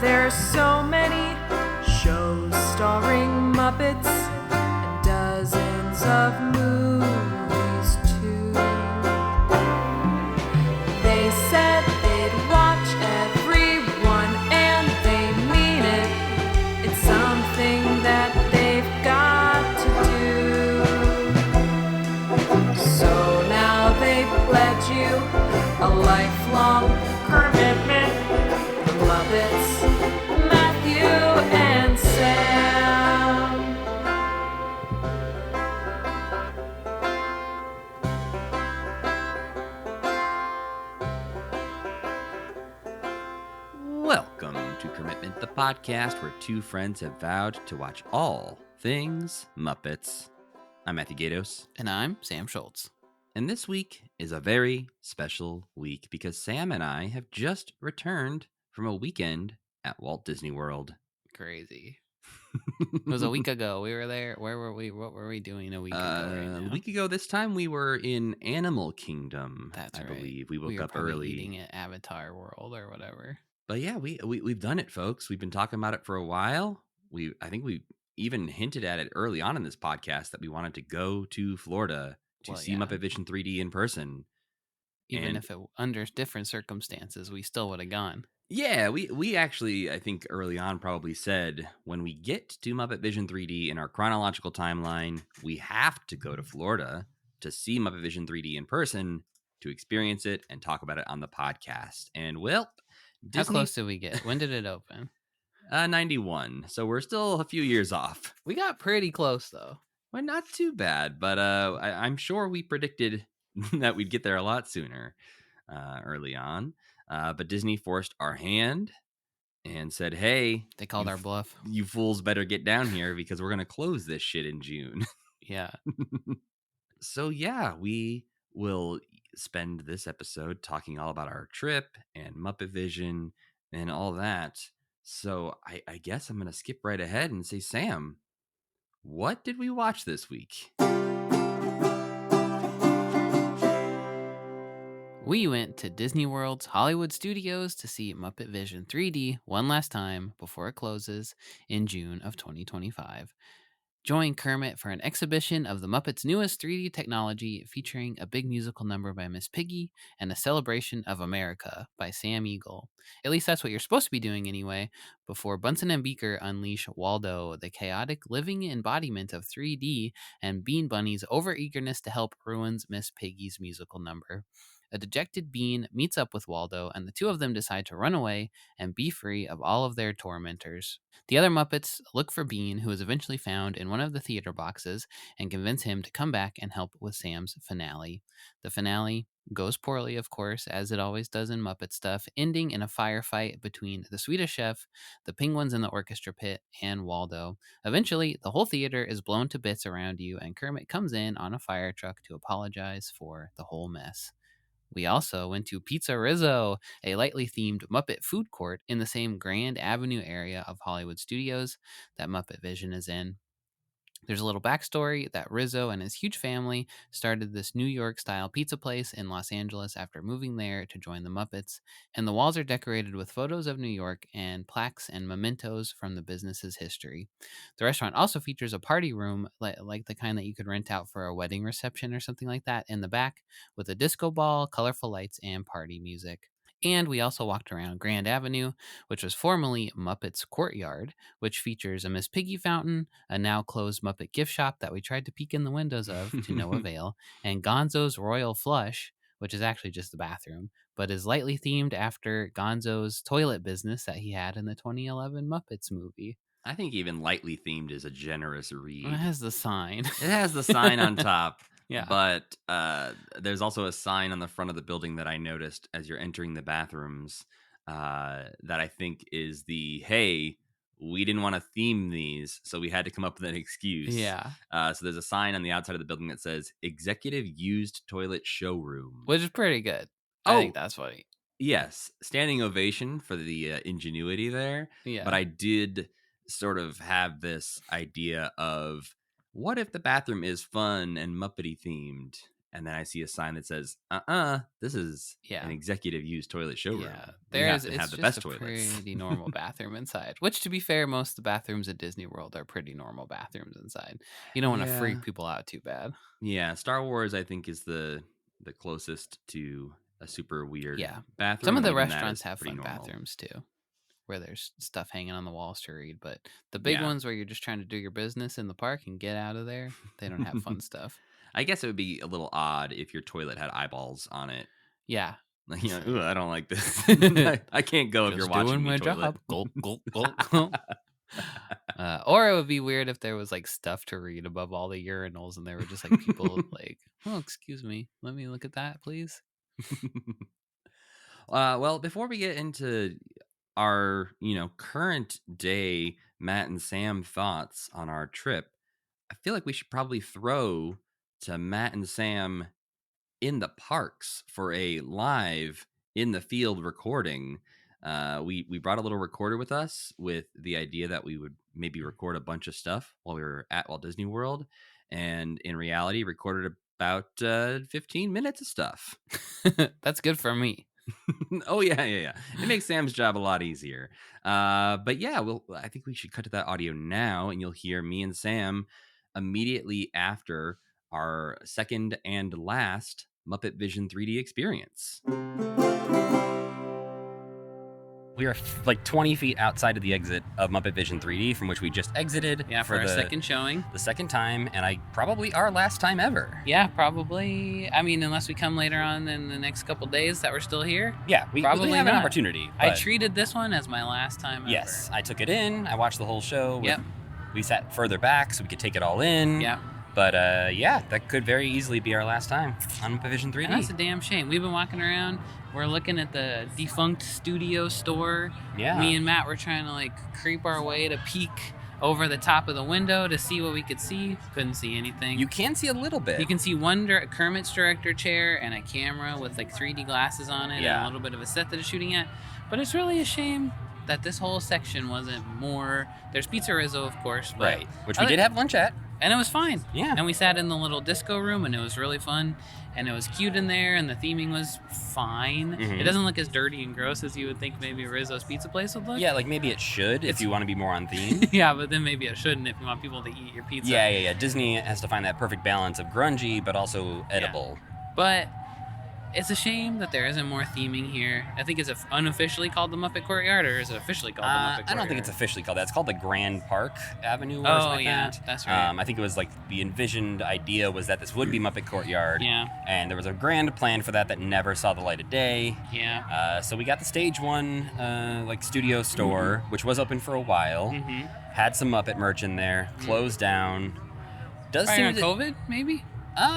There's so many shows starring Muppets and dozens of movies too. They said they'd watch everyone and they mean it. It's something that they've got to do. So now they've pledged you a lifelong commitment. The Muppets, Matthew and Sam. Welcome to Commitment, the podcast where two friends have vowed to watch all things Muppets. I'm Matthew Gatos, And I'm Sam Schultz. and this week is a very special week because Sam and I have just returned from a weekend at Walt Disney World. Crazy. It was a week ago. We were there. Where were we? What were we doing a week ago right now? A week ago this time we were in Animal Kingdom. That's I right. believe we woke We were up probably early. eating at Avatar World or whatever. But yeah, we've done it, folks. We've been talking about it for a while. I think we even hinted at it early on in this podcast that we wanted to go to Florida to see Muppet Vision 3D in person. Even if it under different circumstances, we still would have gone. Yeah, we actually, I think early on probably said when we get to Muppet Vision 3D in our chronological timeline, we have to go to Florida to see Muppet Vision 3D in person, to experience it and talk about it on the podcast. And well, How close did we get? When did it open? 91. So we're still a few years off. We got pretty close though. Well, not too bad, but I'm sure we predicted that we'd get there a lot sooner early on. But Disney forced our hand and said, hey, They called our bluff. You fools better get down here because we're going to close this shit in June. Yeah. So yeah, we will spend this episode talking all about our trip and Muppet Vision and all that. So I guess I'm going to skip right ahead and say, Sam, what did we watch this week? We went to Disney World's Hollywood Studios to see Muppet Vision 3D one last time before it closes in June of 2025. Join Kermit for an exhibition of the Muppets' newest 3D technology featuring a big musical number by Miss Piggy and a celebration of America by Sam Eagle. At least that's what you're supposed to be doing anyway, before Bunsen and Beaker unleash Waldo, the chaotic living embodiment of 3D, and Bean Bunny's overeagerness to help ruins Miss Piggy's musical number. A dejected Bean meets up with Waldo, and the two of them decide to run away and be free of all of their tormentors. The other Muppets look for Bean, who is eventually found in one of the theater boxes, and convince him to come back and help with Sam's finale. The finale goes poorly, of course, as it always does in Muppet stuff, ending in a firefight between the Swedish Chef, the penguins in the orchestra pit, and Waldo. Eventually, the whole theater is blown to bits around you, and Kermit comes in on a fire truck to apologize for the whole mess. We also went to Pizza Rizzo, a lightly themed Muppet food court in the same Grand Avenue area of Hollywood Studios that Muppet Vision is in. There's a little backstory that Rizzo and his huge family started this New York-style pizza place in Los Angeles after moving there to join the Muppets, and the walls are decorated with photos of New York and plaques and mementos from the business's history. The restaurant also features a party room, like the kind that you could rent out for a wedding reception or something like that, in the back, with a disco ball, colorful lights, and party music. And we also walked around Grand Avenue, which was formerly Muppet's Courtyard, which features a Miss Piggy fountain, a now closed Muppet gift shop that we tried to peek in the windows of to no avail, and Gonzo's Royal Flush, which is actually just the bathroom, but is lightly themed after Gonzo's toilet business that he had in the 2011 Muppets movie. I think even lightly themed is a generous read. It has the sign. It has the sign on top. Yeah. But there's also a sign on the front of the building that I noticed as you're entering the bathrooms that I think is the, hey, we didn't want to theme these, so we had to come up with an excuse. Yeah. So there's a sign on the outside of the building that says Executive Used Toilet Showroom. Which is pretty good. I think that's funny. Yes. Standing ovation for the ingenuity there. Yeah. But I did sort of have this idea of, what if the bathroom is fun and Muppety themed? and then I see a sign that says, this is Yeah. an executive use toilet showroom. Yeah, We have it's to have the just best a toilets. pretty normal bathroom inside. Which, to be fair, most of the bathrooms at Disney World are pretty normal bathrooms inside. You don't want to Yeah. freak people out too bad. Yeah, Star Wars, I think, is the closest to a super weird Yeah. bathroom. Some of and the even that restaurants is have pretty fun normal. bathrooms too, where there's stuff hanging on the walls to read. But the big Yeah. ones where you're just trying to do your business in the park and get out of there, they don't have fun stuff. I guess it would be a little odd if your toilet had eyeballs on it. Yeah. Like, you know, "Ooh, I don't like this. I can't go if you're Just watching doing me my toilet." job. Gulp, gulp, gulp, gulp. Or it would be weird if there was like stuff to read above all the urinals and there were just like people like, oh, excuse me, let me look at that, please. Well, before we get into our, current day Matt and Sam thoughts on our trip, I feel like we should probably throw to Matt and Sam in the parks for a live in the field recording. We brought a little recorder with us with the idea that we would maybe record a bunch of stuff while we were at Walt Disney World, and in reality recorded about 15 minutes of stuff. That's good for me. Oh yeah. It makes Sam's job a lot easier. But yeah, I think we should cut to that audio now, and you'll hear me and Sam immediately after our second and last Muppet Vision 3D experience. We are like 20 feet outside of the exit of Muppet Vision 3D, from which we just exited. Yeah, for our second showing. The second time, and probably our last time ever. Yeah, probably. I mean, unless we come later on in the next couple days that we're still here. Yeah, we probably have not. an opportunity. I treated this one as my last time ever. Yes, I took it in. I watched the whole show. Yep. We sat further back so we could take it all in. Yeah. But yeah, that could very easily be our last time on Muppet Vision 3D. And that's a damn shame. We've been walking around. We're looking at the defunct studio store. Yeah. Me and Matt were trying to like creep our way to peek over the top of the window to see what we could see. Couldn't see anything. You can see a little bit. You can see one Kermit's director chair and a camera with like 3D glasses on it, and a little bit of a set that it's shooting at. But it's really a shame that this whole section wasn't more. There's Pizza Rizzo, of course, but right, which we did have lunch at. And it was fine. Yeah. And we sat in the little disco room, and it was really fun. And it was cute in there, and the theming was fine. Mm-hmm. It doesn't look as dirty and gross as you would think maybe Rizzo's Pizza Place would look. Yeah, like maybe it should if you want to be more on theme. Yeah, but then maybe it shouldn't if you want people to eat your pizza. Yeah. Disney has to find that perfect balance of grungy, but also edible. Yeah. But it's a shame that there isn't more theming here. I think it's unofficially called the Muppet Courtyard, or is it officially called the Muppet Courtyard? I don't think it's officially called that. It's called the Grand Park Avenue. Or something like that. That's right. I think it was like the envisioned idea was that this would be Muppet Courtyard. Yeah. And there was a grand plan for that never saw the light of day. Yeah. So we got the stage one, like studio store, which was open for a while. Mm-hmm. Had some Muppet merch in there. Closed down. Does Probably seem around COVID, maybe?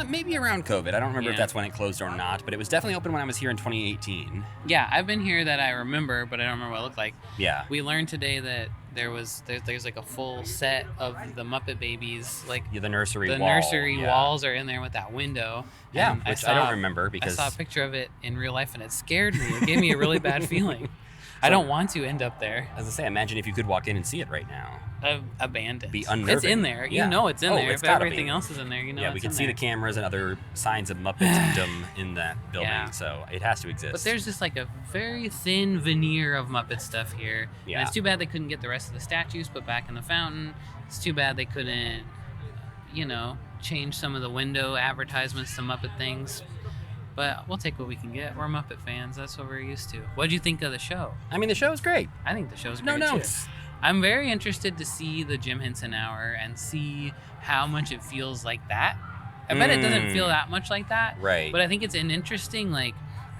Maybe around COVID. I don't remember if Yeah. that's when it closed or not, but it was definitely open when I was here in 2018. Yeah, I've been here that I remember, but I don't remember what it looked like. Yeah. We learned today that there's like a full set of the Muppet Babies, like Yeah, the nursery the wall. nursery Yeah. walls are in there with that window. Yeah, And which I don't remember I because saw a picture of it in real life and it scared me. It gave me a really bad feeling. I don't want to end up there. As I say, imagine if you could walk in and see it right now. Abandoned. Be unnerving. It's in there. Yeah. You know it's in Oh, there. it's If gotta everything be. else is in there, you know Yeah, it's we can in see there. the cameras and other signs of Muppetdom in that building, Yeah. so it has to exist. But there's just like a very thin veneer of Muppet stuff here. Yeah. And it's too bad they couldn't get the rest of the statues put back in the fountain. It's too bad they couldn't, change some of the window advertisements to Muppet things. But we'll take what we can get. We're Muppet fans. That's what we're used to. What'd you think of the show? I mean, the show's great. I think the show's No great too. notes. I'm very interested to see the Jim Henson Hour and see how much it feels like that. I bet it doesn't feel that much like that. Right. But I think it's an interesting,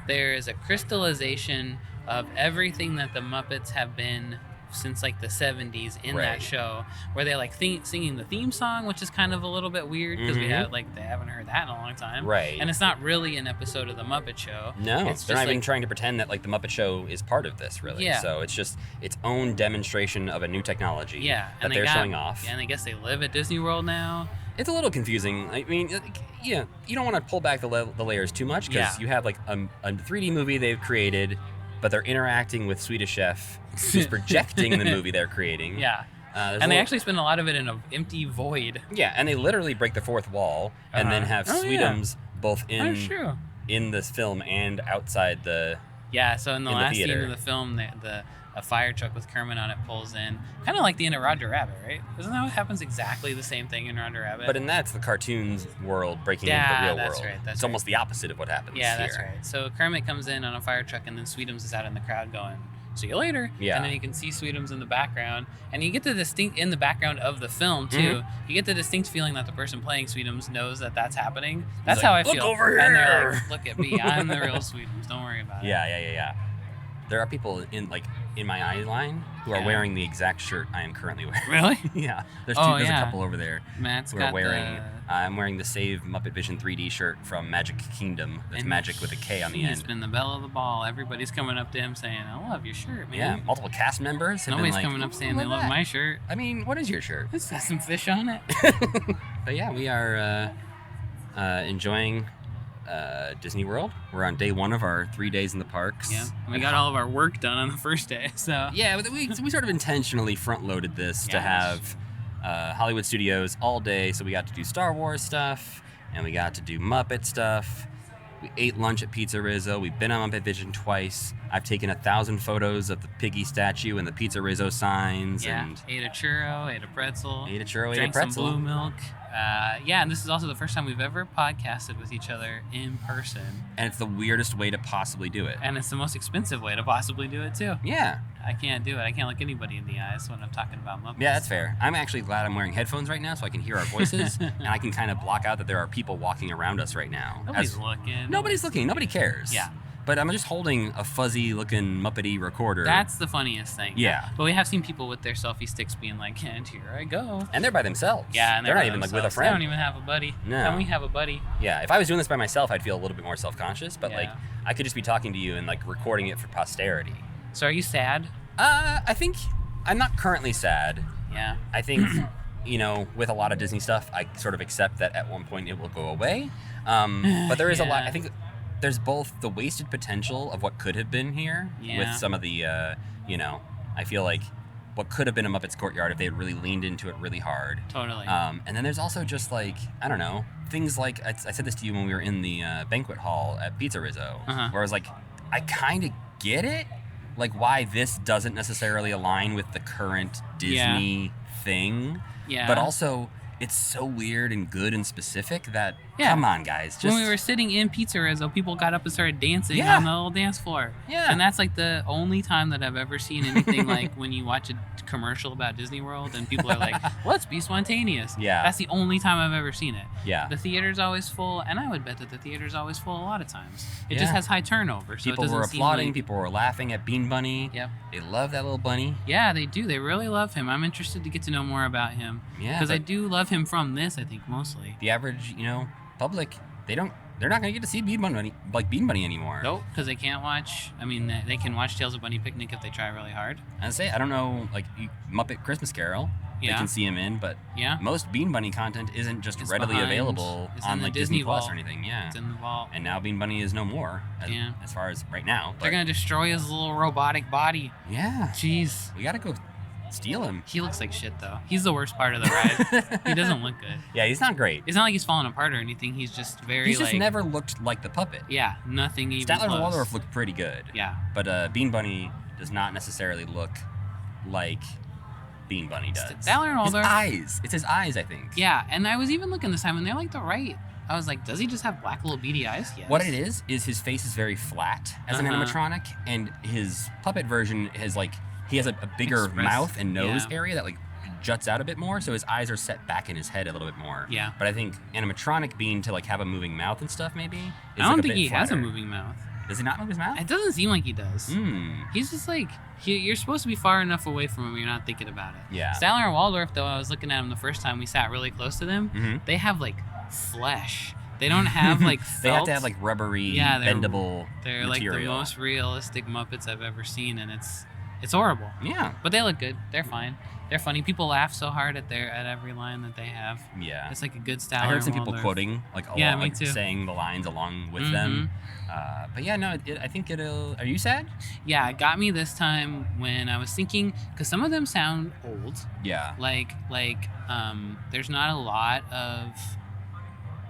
there is a crystallization of everything that the Muppets have been since the 70s in Right. that show, where they singing the theme song, which is kind of a little bit weird because Mhm. they haven't heard that in a long time. Right. And it's not really an episode of the Muppet Show. No, It's they're just not even trying to pretend that the Muppet Show is part of this, really. Yeah. So it's just its own demonstration of a new technology Yeah, that they're showing off. And I guess they live at Disney World now. It's a little confusing. I mean, you don't want to pull back the layers too much because Yeah. you have a 3D movie they've created, but they're interacting with Swedish Chef, who's projecting the movie they're creating. Yeah. There's And a they little- actually spend a lot of it in an empty void. Yeah, and they literally break the fourth wall and then have Oh, yeah. Sweetums both That's true. in this film and outside the. Yeah, so in the last scene theater. of the film, a fire truck with Kermit on it pulls in, kind of like the end of Roger Rabbit, right? Isn't that what happens? Exactly the same thing in Roger Rabbit. But in that's the cartoons world breaking into the real world. Right. It's almost the opposite of what happens Yeah, here. that's right. So Kermit comes in on a fire truck, and then Sweetums is out in the crowd going, "See you later." Yeah. And then you can see Sweetums in the background, and you get the distinct in the background of the film too. Mm-hmm. You get the distinct feeling that the person playing Sweetums knows that that's happening. That's like, how I "Look feel. over And they're here." like, "Look at me, I'm the real Sweetums. Don't worry about it." Yeah. There are people in my eye line who are wearing the exact shirt I am currently wearing. Really? Yeah. There's a couple over there Matt's who got are wearing. I'm wearing the Save Muppet Vision 3D shirt from Magic Kingdom. That's Magic with a K on the end. He's been the belle of the ball. Everybody's coming up to him saying, "I love your shirt, man." Yeah, multiple cast members have Nobody's been like, coming up saying "Ooh, they look at love that." my shirt. I mean, what is your shirt? It's got some fish on it. But yeah, we are enjoying Disney World. We're on day 1 of our 3 days in the parks. Yeah, and we got all of our work done on the first day. So yeah, but we sort of intentionally front-loaded this to have Hollywood Studios all day. So we got to do Star Wars stuff, and we got to do Muppet stuff. We ate lunch at Pizza Rizzo. We've been on Muppet Vision twice. I've taken 1,000 photos of the Piggy statue and the Pizza Rizzo signs. Yeah, and ate a churro, ate a pretzel. Drank some blue milk. And this is also the first time we've ever podcasted with each other in person. And it's the weirdest way to possibly do it. And it's the most expensive way to possibly do it, too. Yeah. I can't do it. I can't look anybody in the eyes when I'm talking about Muppets. Yeah, that's fair. I'm actually glad I'm wearing headphones right now so I can hear our voices, and I can kind of block out that there are people walking around us right now. Nobody's looking. Nobody's looking. Nobody cares. Yeah. But I'm just holding a fuzzy-looking Muppety recorder. That's the funniest thing. Yeah. But we have seen people with their selfie sticks being like, "And here I go." And they're by themselves. Yeah, and they're not by even like with a themselves. friend. They don't even have a buddy. No. And we have a buddy. Yeah, if I was doing this by myself, I'd feel a little bit more self-conscious, but Yeah. I could just be talking to you and recording it for posterity. So are you sad? I think I'm not currently sad. Yeah. I think, with a lot of Disney stuff, I sort of accept that at one point it will go away. But there is a lot. I think there's both the wasted potential of what could have been here with some of the, I feel like what could have been a Muppet's Courtyard if they had really leaned into it really hard. Totally. And then there's also just I don't know, things like, I said this to you when we were in the banquet hall at Pizza Rizzo, where I was like, I kind of get it. Why this doesn't necessarily align with the current Disney thing. Yeah. But also, it's so weird and good and specific that, come on, guys. Just... When we were sitting in Pizza Rizzo, people got up and started dancing on the little dance floor. Yeah. And that's the only time that I've ever seen anything like when you watch a commercial about Disney World and people are like, let's be spontaneous. Yeah. That's the only time I've ever seen it. Yeah. The theater's always full, and I would bet that the theater's always full a lot of times. It just has high turnover. So people it were doesn't applauding, seem like... people were laughing at Bean Bunny. Yep. They love that little bunny. Yeah, they do. They really love him. I'm interested to get to know more about him. Yeah. Because I do love him from this, I think, mostly. The average, public, they're not going to get to see Bean Bunny anymore. Nope, because they can't watch. I mean, they can watch Tales of Bunny Picnic if they try really hard. I don't know, Muppet Christmas Carol. They can see him in, but most Bean Bunny content isn't just readily available on Disney Plus or anything. Yeah, it's in the vault. And now Bean Bunny is no more, as far as right now. They're gonna destroy his little robotic body. Yeah, jeez, we gotta go steal him. He looks like shit though. He's the worst part of the ride. He doesn't look good. Yeah, he's not great. It's not like he's falling apart or anything. He's just very. He's just never looked like the puppet. Yeah, nothing even. Statler close. and Waldorf looked pretty good. Yeah, but Bean Bunny does not necessarily look like Bean Bunny does. Statler and Waldorf. His eyes. It's his eyes, I think. Yeah, and I was even looking this time, and they're the right. I was like, does he just have black little beady eyes? Yes. What it is his face is very flat as an animatronic, and his puppet version has he has a bigger mouth and nose area that juts out a bit more, so his eyes are set back in his head a little bit more. Yeah. But I think animatronic Bean to have a moving mouth and stuff maybe. I don't think he has a moving mouth. Does he not move his mouth? It doesn't seem like he does. Mm. He's just you're supposed to be far enough away from him. You're not thinking about it. Yeah. Statler and Waldorf, though, I was looking at him the first time we sat really close to them. Mm-hmm. They have flesh. They don't have felt. They have to have rubbery, bendable. They're material. the most realistic Muppets I've ever seen, and it's horrible. Yeah. But they look good. They're fine. They're funny. People laugh so hard at every line that they have. Yeah. It's a good style. I heard some people quoting along, me too. saying the lines along with them. But yeah, no, I think it'll. Are you sad? Yeah, it got me this time when I was thinking, because some of them sound old. Yeah. There's not a lot of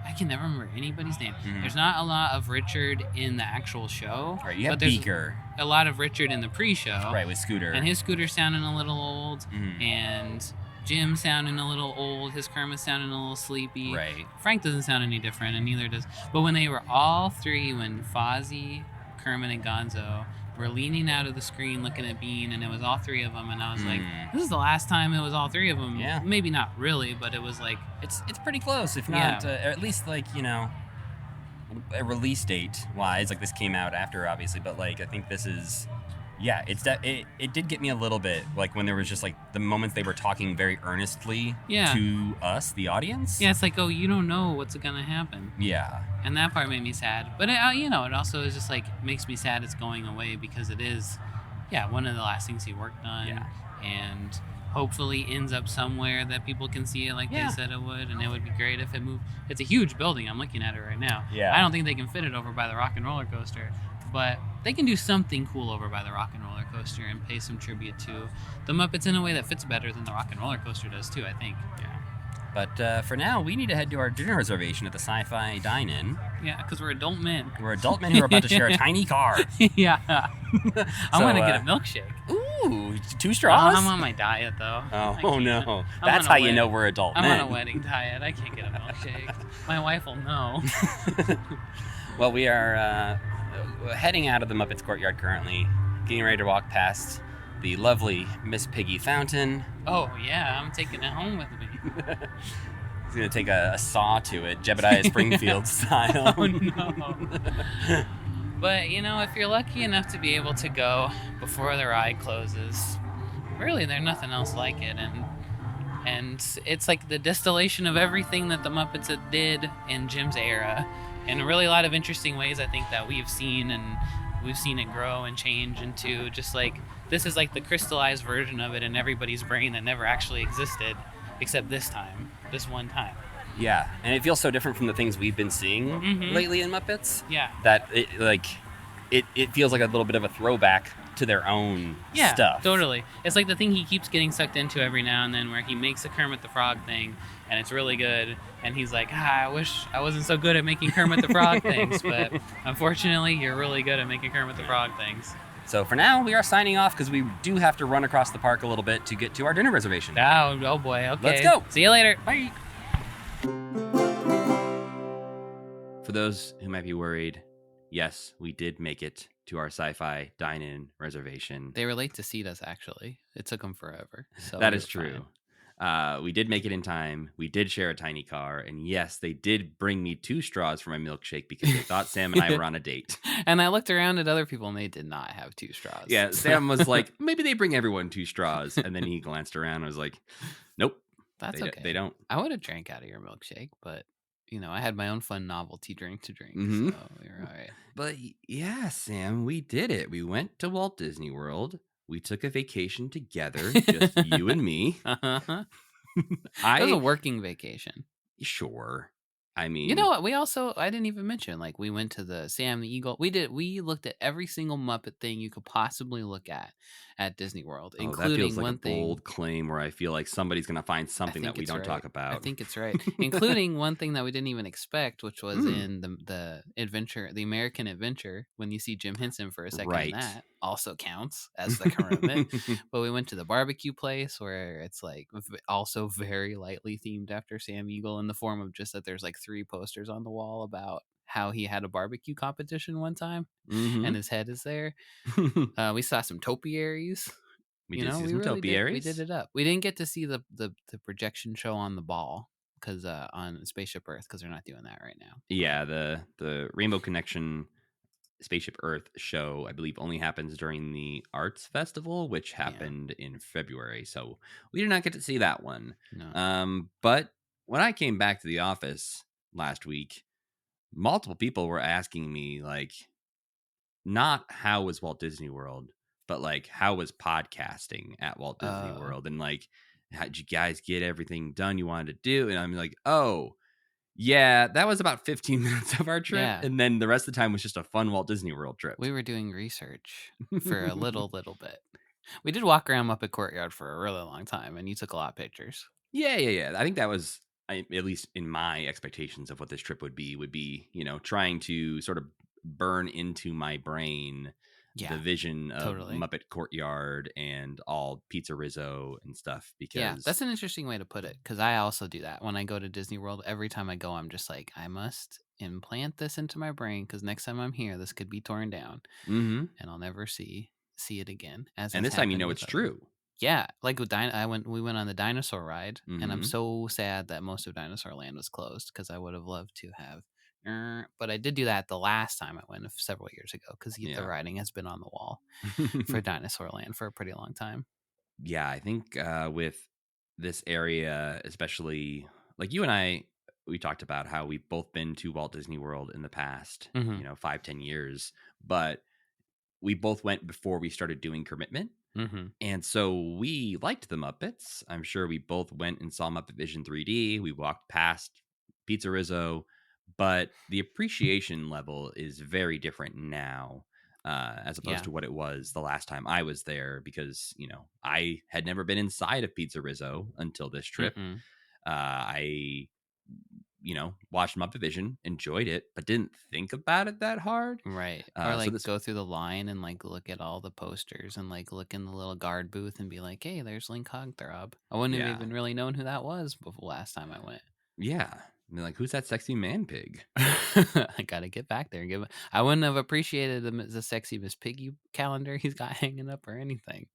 I can never remember anybody's name. Mhm. There's not a lot of Richard in the actual show. Right, you have but there's Beaker. a lot of Richard in the pre-show. Right, with Scooter. And his Scooter's sounding a little old. Mhm. And Jim sounding a little old. His Kermit's sounding a little sleepy. Right. Frank doesn't sound any different, and neither does. But when they were all three, when Fozzie, Kermit, and Gonzo were leaning out of the screen looking at Bean, and it was all three of them, and I was like, this is the last time it was all three of them. Yeah. Maybe not really, but it was like... It's pretty close, if not, or at least, like, you know, a release date wise. Like, this came out after, obviously, but, like, I think this is... Yeah, it did get me a little bit, like, when there was just, like, the moments they were talking very earnestly to us, the audience. Yeah, it's like, oh, you don't know what's gonna happen. Yeah. And that part made me sad. But, it also is just, like, makes me sad it's going away, because it is, one of the last things he worked on. Yeah. And hopefully ends up somewhere that people can see it like they said it would. And it would be great if it moved. It's a huge building. I'm looking at it right now. Yeah. I don't think they can fit it over by the Rock and Roller Coaster. But they can do something cool over by the Rock and Roller Coaster and pay some tribute to the Muppets in a way that fits better than the Rock and Roller Coaster does, too, I think. Yeah. But for now, we need to head to our dinner reservation at the Sci-Fi Dine-In. Yeah, because we're adult men. We're adult men who are about to share a tiny car. Yeah. I want to get a milkshake. Ooh, 2 straws? I'm on my diet, though. Oh no. That's how you know we're adult men. I'm on a wedding diet. I can't get a milkshake. My wife will know. Well, we are heading out of the Muppets Courtyard currently, getting ready to walk past the lovely Miss Piggy Fountain. Oh, yeah, I'm taking it home with me. He's going to take a saw to it, Jebediah Springfield style. Oh, no. But, if you're lucky enough to be able to go before the ride closes, really, there's nothing else like it. And it's like the distillation of everything that the Muppets did in Jim's era. In really a lot of interesting ways, I think, that we've seen it grow and change into just like, this is like the crystallized version of it in everybody's brain that never actually existed, except this one time. Yeah, and it feels so different from the things we've been seeing lately in Muppets. Yeah. That it feels like a little bit of a throwback to their own stuff. Yeah, totally. It's like the thing he keeps getting sucked into every now and then, where he makes a Kermit the Frog thing, and it's really good, and he's like, I wish I wasn't so good at making Kermit the Frog things, but unfortunately, you're really good at making Kermit the Frog things. So for now, we are signing off because we do have to run across the park a little bit to get to our dinner reservation. Oh boy, okay. Let's go. See you later. Bye. For those who might be worried, yes, we did make it to our Sci-Fi Dine-In reservation. They were late to seat us, actually. It took them forever. So that is true. We did make it in time. We did share a tiny car. And yes, they did bring me 2 straws for my milkshake because they thought Sam and I were on a date. And I looked around at other people and they did not have 2 straws. Yeah, Sam was like, maybe they bring everyone 2 straws. And then he glanced around and was like, nope. That's okay. They don't. I would have drank out of your milkshake, but I had my own fun novelty drink to drink. So we were all right. But yeah, Sam, we did it. We went to Walt Disney World. We took a vacation together, just you and me. It was a working vacation. Sure. I mean, you know what? I didn't even mention, like, we went to the Sam the Eagle. We looked at every single Muppet thing you could possibly look at Disney World, including that feels like one a thing. Bold claim where I feel like somebody's going to find something that we don't talk about. I think it's right. Including one thing that we didn't even expect, which was in the adventure, the American Adventure, when you see Jim Henson for a second. Right. That also counts as the Kermit. But we went to the barbecue place where it's like also very lightly themed after Sam Eagle, in the form of just that there's like 3 posters on the wall about how he had a barbecue competition one time, and his head is there. We saw some topiaries. We did see some topiaries. We did it up. We didn't get to see the projection show on the ball because on Spaceship Earth, because they're not doing that right now. Yeah, the Rainbow Connection Spaceship Earth show, I believe, only happens during the Arts Festival, which happened in February. So we did not get to see that one. No. But when I came back to the office last week, multiple people were asking me, like, not how was Walt Disney World, but like, how was podcasting at Walt Disney World? And like, how did you guys get everything done you wanted to do? And I'm like, oh, yeah, that was about 15 minutes of our trip. Yeah. And then the rest of the time was just a fun Walt Disney World trip. We were doing research for a little bit. We did walk around Muppet Courtyard for a really long time, and you took a lot of pictures. Yeah. I think that was at least in my expectations of what this trip would be, trying to sort of burn into my brain the Yeah, vision of totally. Muppet Courtyard and all Pizza Rizzo and stuff Yeah, because that's an interesting way to put it because I also do that when I go to Disney World. Every time I go, I'm just like, I must implant this into my brain because next time I'm here, this could be torn down Mhm. and I'll never see it again, as And has this time happened it's with other. true. Yeah, like with we went on the dinosaur ride, and I'm Mhm. so sad that most of Dinosaur Land was closed because I would have loved to have. But I did do that the last time I went several years ago because the Yeah. writing has been on the wall for Dinosaur Land for a pretty long time. Yeah, I think with this area, especially like you and I, we talked about how we've both been to Walt Disney World in the past, Hmm. 5, 10 years, but we both went before we started doing commitment. Hmm. And so we liked the Muppets. I'm sure we both went and saw Muppet Vision 3D. We walked past Pizza Rizzo, but the appreciation level is very different now as opposed Yeah. to what it was the last time I was there because, I had never been inside of Pizza Rizzo until this trip. Mm-mm. I watched Muppet Vision, enjoyed it, but didn't think about it that hard. Right. Or So like this, go through the line and like look at all the posters and like look in the little guard booth and be like, hey, there's Link Hogthrob. I wouldn't have yeah, even really known who that was before last time I went. yeah. I mean, like, who's that sexy man pig? I gotta get back there and give. I wouldn't have appreciated the sexy Miss Piggy calendar he's got hanging up or anything.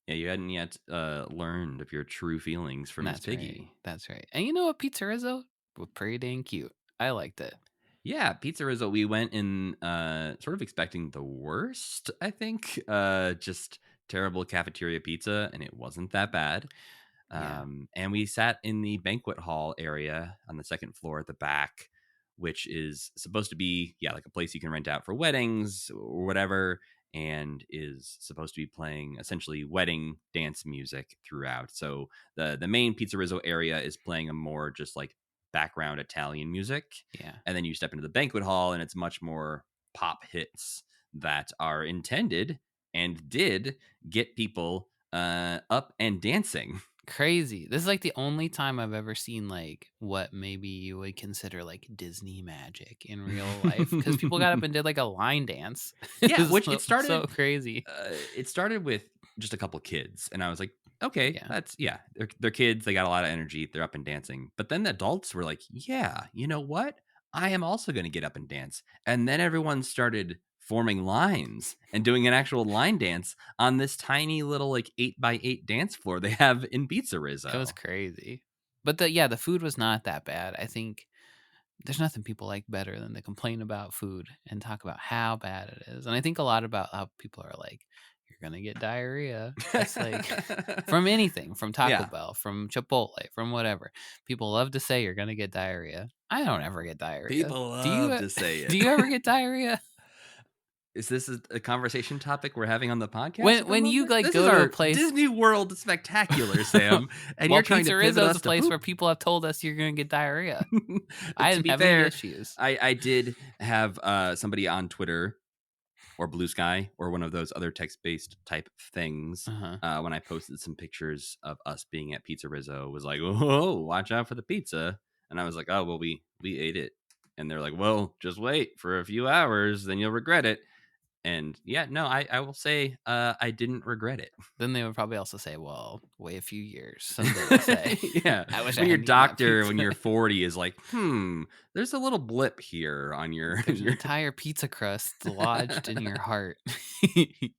Yeah, you hadn't yet learned of your true feelings for Miss That's right. Piggy. That's right. And you know what? Pizza Rizzo was pretty dang cute. I liked it. Yeah, Pizza Rizzo, we went in sort of expecting the worst, I think. Just terrible cafeteria pizza, and it wasn't that bad. Yeah. And we sat in the banquet hall area on the second floor at the back, which is supposed to be, yeah, like a place you can rent out for weddings or whatever, and is supposed to be playing essentially wedding dance music throughout. So the main Pizza Rizzo area is playing a more just like background Italian music, Yeah. and then you step into the banquet hall, and it's much more pop hits that are intended and did get people up and dancing. Crazy. This is like the only time I've ever seen like what maybe you would consider like Disney magic in real life because people got up and did like a line dance. It Yeah, was which so crazy. it started with just a couple kids, and I was like, okay, Yeah. that's yeah, they're kids, they got a lot of energy, they're up and dancing. But then the adults were like, yeah, you know what? I am also going to get up and dance. And then everyone started forming lines and doing an actual line dance on this tiny little like 8x8 dance floor they have in Pizza It was Rizzo. crazy. But the food was not that bad. I think there's nothing people like better than to complain about food and talk about how bad it is. And I think a lot about how people are like, you're gonna get diarrhea. That's like from anything, from Taco Yeah, Bell, from Chipotle, from whatever. People love to say you're gonna get diarrhea. I don't ever get diarrhea. people Do you? love to say Do it. you ever get diarrhea? Is this a conversation topic we're having on the podcast at the When you moment? like This is go to a our place, Disney World Spectacular, Sam, and well, you're trying to Pizza pivot Rizzo is a us to place where poop. people have told us you're gonna get diarrhea. I To didn't be have any fair, issues. I did have somebody on Twitter or Blue Sky or one of those other text-based type things Uh-huh. when I posted some pictures of us being at Pizza Rizzo was like, "Oh, watch out for the pizza," and I was like, "Oh, well, we ate it," and they're like, "Well, just wait for a few hours, then you'll regret it." And yeah, no, I will say I didn't regret it. Then they would probably also say, "Well, wait a few years." Someday you'll say, Yeah. "I wish I When your hadn't eaten that doctor, when pizza." you're 40, is like, there's a little blip here on your There's an your entire pizza crust lodged in your heart.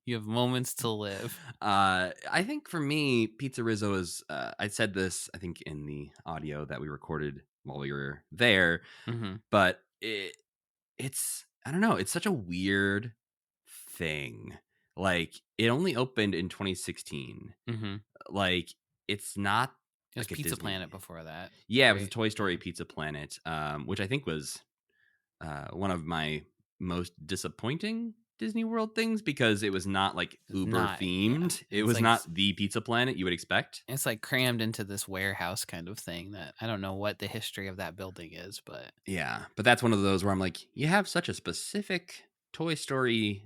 You have moments to live. I think for me, Pizza Rizzo is I said this, I think, in the audio that we recorded while we were there, Mhm. but it's I don't know, it's such a weird thing. Like it only opened in 2016. Mhm. Like it's not It was like a Pizza Disney. Planet before that, Yeah, it was a right? Toy Story Yeah. Pizza Planet, which I think was one of my most disappointing Disney World things because it was not like It's Uber not, yeah. themed. It was not the Pizza Planet you would expect. It's like crammed into this warehouse kind of thing that I don't know what the history of that building is, but Yeah, but that's one of those where I'm like, you have such a specific Toy Story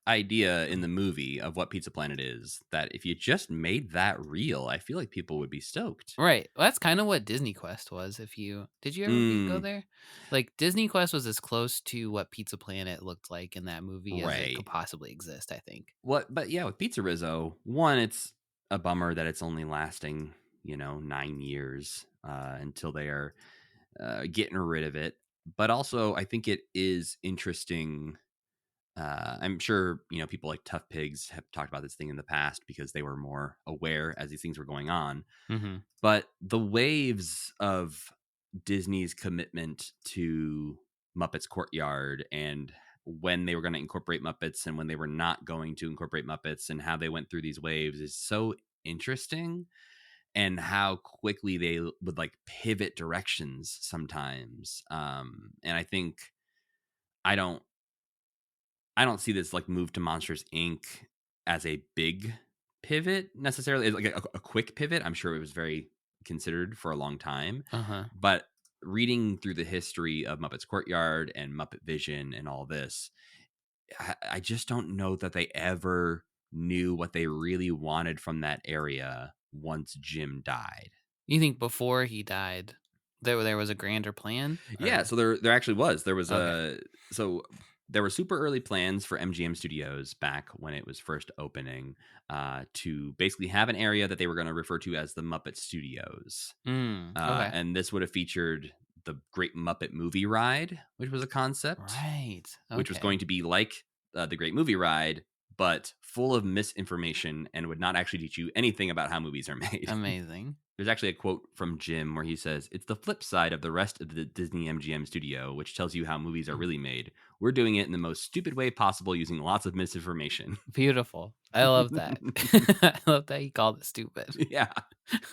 idea in the movie of what Pizza Planet is that if you just made that real, I feel like people would be stoked. Right. Well, that's kind of what Disney Quest was. If you did you ever go Mm, there? Like Disney Quest was as close to what Pizza Planet looked like in that movie as it could right. possibly exist, I think. What? But yeah, with Pizza Rizzo, one, it's a bummer that it's only lasting 9 years until they are getting rid of it. But also, I think it is interesting. I'm sure people like Tough Pigs have talked about this thing in the past because they were more aware as these things were going on. Mhm. But the waves of Disney's commitment to Muppets Courtyard and when they were going to incorporate Muppets and when they were not going to incorporate Muppets and how they went through these waves is so interesting, and how quickly they would like pivot directions sometimes. And I think I don't I don't see this like move to Monsters Inc. as a big pivot necessarily. It's like a quick pivot. I'm sure it was very considered for a long time, Uh-huh. but reading through the history of Muppet's Courtyard and Muppet Vision and all this, I just don't know that they ever knew what they really wanted from that area once Jim died. You think before he died there was a grander plan Yeah, or so there actually was. okay. So there were super early plans for MGM Studios back when it was first opening, to basically have an area that they were going to refer to as the Muppet Studios. Okay. And this would have featured the Great Muppet Movie Ride, which was a concept, Right. which was Okay. going to be like the Great Movie Ride, but full of misinformation and would not actually teach you anything about how movies are made. Amazing. There's actually a quote from Jim where he says, "It's the flip side of the rest of the Disney MGM studio, which tells you how movies are Mm. really made. We're doing it in the most stupid way possible using lots of misinformation." Beautiful. I love that. I love that he called it stupid. Yeah.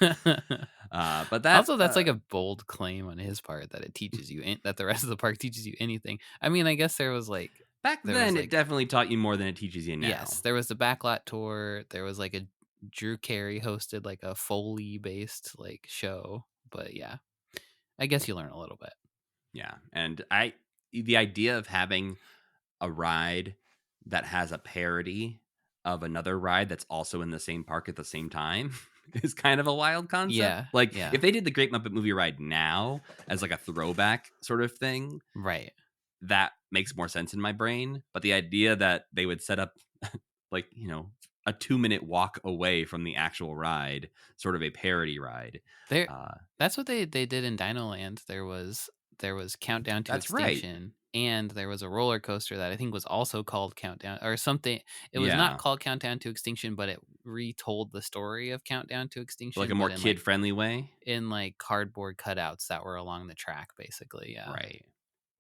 But that, Also, that's like a bold claim on his part that it teaches you that the rest of the park teaches you anything. I mean, I guess back there was then, it like definitely taught you more than it teaches you yes, now. there was the backlot tour. There was like a Drew Carey hosted like a Foley based like show. But yeah, I guess you learn a little bit. Yeah. And the idea of having a ride that has a parody of another ride that's also in the same park at the same time is kind of a wild concept. Yeah, Like yeah, if they did the Great Muppet Movie Ride now as like a throwback sort of thing, right. that makes more sense in my brain. But the idea that they would set up like, a 2-minute walk away from the actual ride, sort of a parody ride. There, Uh, that's what they did in Dino Land. There was Countdown to that's right. Extinction, and there was a roller coaster that I think was also called Countdown or something. It was not Yeah. called Countdown to Extinction, but it retold the story of Countdown to Like a Extinction, more but kid friendly way. in like cardboard cutouts that were along the track, basically. Yeah. Right.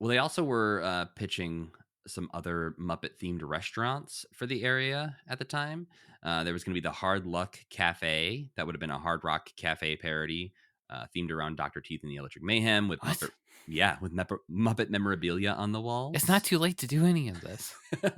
Well, they also were pitching some other Muppet themed restaurants for the area at the time. There was going to be the Hard Luck Cafe, that would have been a Hard Rock Cafe parody, themed around Dr. Teeth and the Electric Mayhem with What? Muppet memorabilia on the It's not walls. too late to do any of this. There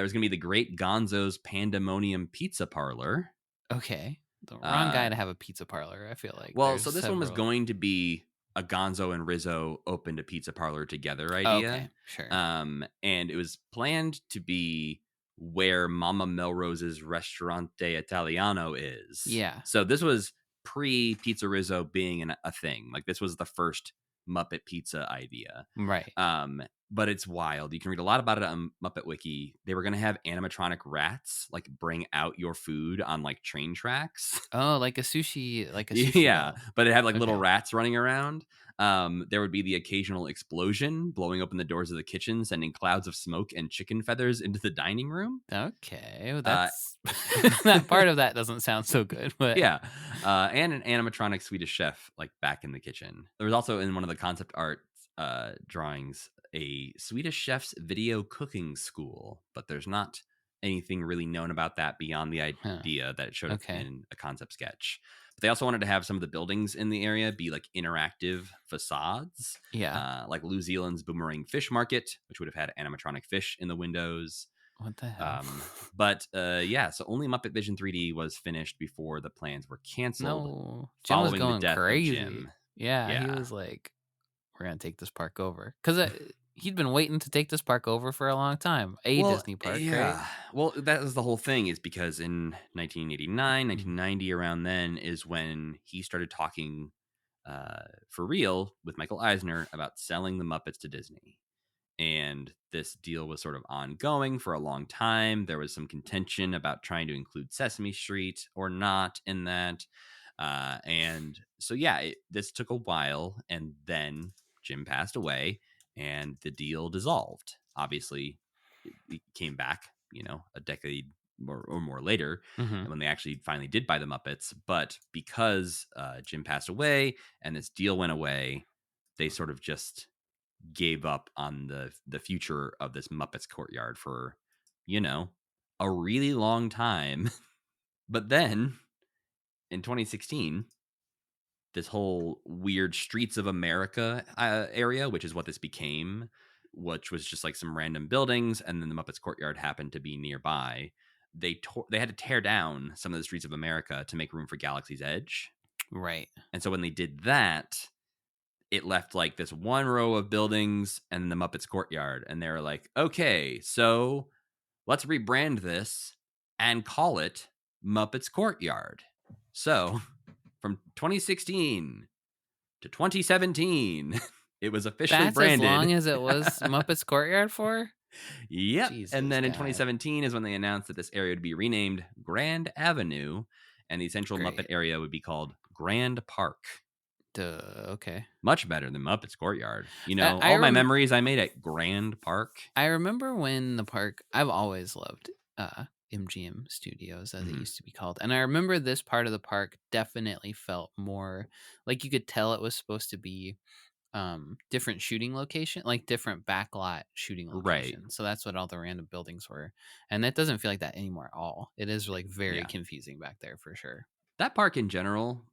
was going to be the Great Gonzo's Pandemonium Pizza Parlor. Okay. The wrong Uh, guy to have a pizza parlor. I feel like Well, there's so this one was several. going to be a Gonzo and Rizzo opened a pizza parlor together Oh, okay, idea. sure. And it was planned to be where Mama Melrose's Ristorante Italiano is. Yeah. So this was pre Pizza Rizzo being a thing. Like this was the first Muppet pizza idea. Right. But it's wild. You can read a lot about it on Muppet Wiki. They were going to have animatronic rats like bring out your food on like train tracks. Oh, like a sushi Yeah, roll. but it had like little Okay. rats running around. There would be the occasional explosion blowing open the doors of the kitchen, sending clouds of smoke and chicken feathers into the dining room. Okay. Well, Uh, that's that part of that doesn't sound so good, but yeah, and an animatronic Swedish chef like back in the kitchen. There was also in one of the concept art drawings a Swedish chef's video cooking school, but there's not anything really known about that beyond the huh. idea that it showed up Okay. in a concept sketch. But they also wanted to have some of the buildings in the area be like interactive facades, Yeah. like New Zealand's Boomerang Fish Market, which would have had animatronic fish in the windows. What the hell? But yeah, so only Muppet Vision 3D was finished before the plans were canceled No. Jim was following the going death of crazy. Jim. Yeah, he Yeah. was like, "We're gonna take this park over." Because he'd been waiting to take this park over for a long time. A Well, Disney park, right? yeah. Well, that was the whole thing, is because in 1989, Mhm. 1990, around then is when he started talking for real with Michael Eisner about selling the Muppets to Disney. And this deal was sort of ongoing for a long time. There was some contention about trying to include Sesame Street or not in that. And so, yeah, this took a while. And then Jim passed away and the deal dissolved. Obviously, it came back, a decade or more later, Mhm. and when they actually finally did buy the Muppets. But because Jim passed away and this deal went away, they sort of just gave up on the future of this Muppets courtyard for, you know, a really long time. But then in 2016, this whole weird Streets of America area, which is what this became, which was just like some random buildings, and then the Muppets courtyard happened to be nearby. They had to tear down some of the Streets of America to make room for Galaxy's Edge. Right. And so when they did that, it left like this one row of buildings and the Muppets courtyard. And they were like, okay, so let's rebrand this and call it Muppets Courtyard. So from 2016 to 2017, it was officially That's as branded. long as it was Muppet's Courtyard for? Yep. And Jesus, then in God. 2017 is when they announced that this area would be renamed Grand Avenue and the central Muppet Great. area would be called Grand Park. Duh, okay. Much better than Muppets Courtyard. I I All my rem memories I made at Grand Park. I remember when the park I've always loved, MGM Studios, as it Mhm. used to be called, and I remember this part of the park definitely felt more like you could tell it was supposed to be, different shooting location like, different backlot shooting Right. locations, so that's what all the random buildings were, and that doesn't feel like that anymore at all. It is, like, very Yeah. confusing back there for sure. That park in general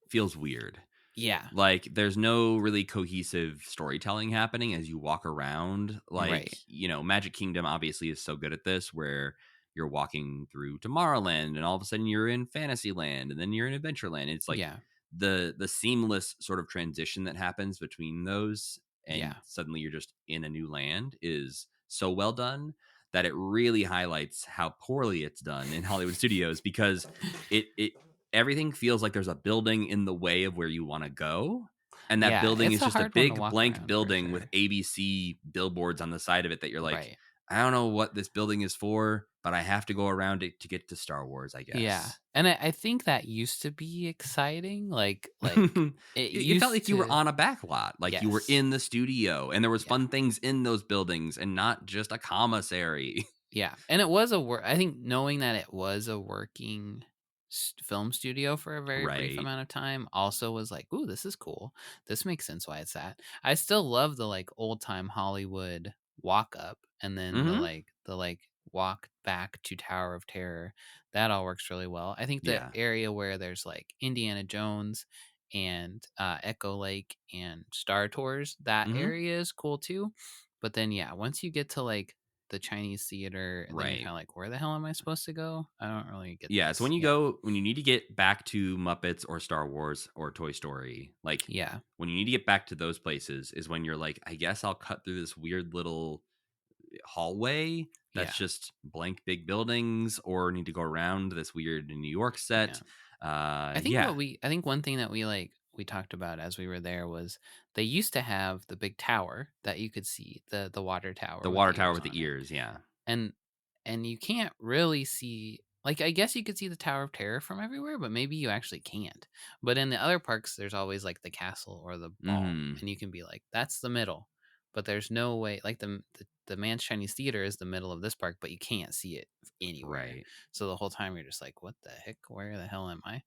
feels weird. Yeah, Like, there's no really cohesive storytelling happening as you walk around. Like, right. Magic Kingdom obviously is so good at this, where you're walking through Tomorrowland and all of a sudden you're in Fantasyland and then you're in Adventureland. It's like Yeah, the seamless sort of transition that happens between those, and yeah, suddenly you're just in a new land, is so well done that it really highlights how poorly it's done in Hollywood studios, because it everything feels like there's a building in the way of where you want to go. And that yeah, building it's is a just a hard one to big walk blank around for building with sure. ABC billboards on the side of it that you're like, Right. I don't know what this building is for, but I have to go around it to get to Star Wars, I Yeah, guess. and I think that used to be exciting, like, it it it felt used like you were to. on a back lot, like you were Yes. in the studio and there was Yeah. fun things in those buildings and not just a commissary. Yeah, and it was a work. I think knowing that it was a working film studio for a very brief Right. amount of time also was like, "Ooh, this is cool. This makes sense why it's that." I still love the, like, old-time Hollywood walk up and then Mhm. the walk back to Tower of Terror. That all works really well. I think the Yeah. area where there's, like, Indiana Jones and, Echo Lake and Star Tours, that Mhm. area is cool too, but then, yeah, once you get to, like, the Chinese theater, and then you're Right. kinda like, "Where the hell am I supposed to go?" I don't really get Yeah, so this. Yeah. when you need to get back to Muppets or Star Wars or Toy Story, like Yeah. when you need to get back to those places is when you're like, I guess I'll cut through this weird little hallway that's Yeah. just blank big buildings, or need to go around this weird New York Yeah. set. I Yeah. think one thing that we talked about as we were there was they used to have the big tower that you could see, the water tower The with water the tower ears with the on it. ears, yeah. And you can't really see, like, I guess you could see the Tower of Terror from everywhere, but maybe you actually can't. But in the other parks, there's always like the castle or the ball, Mhm. and you can be like, that's the middle. But there's no way, like the Man's Chinese Theater is the middle of this park, but you can't see it anywhere. Right. So the whole time you're just like, what the heck? Where the hell am I?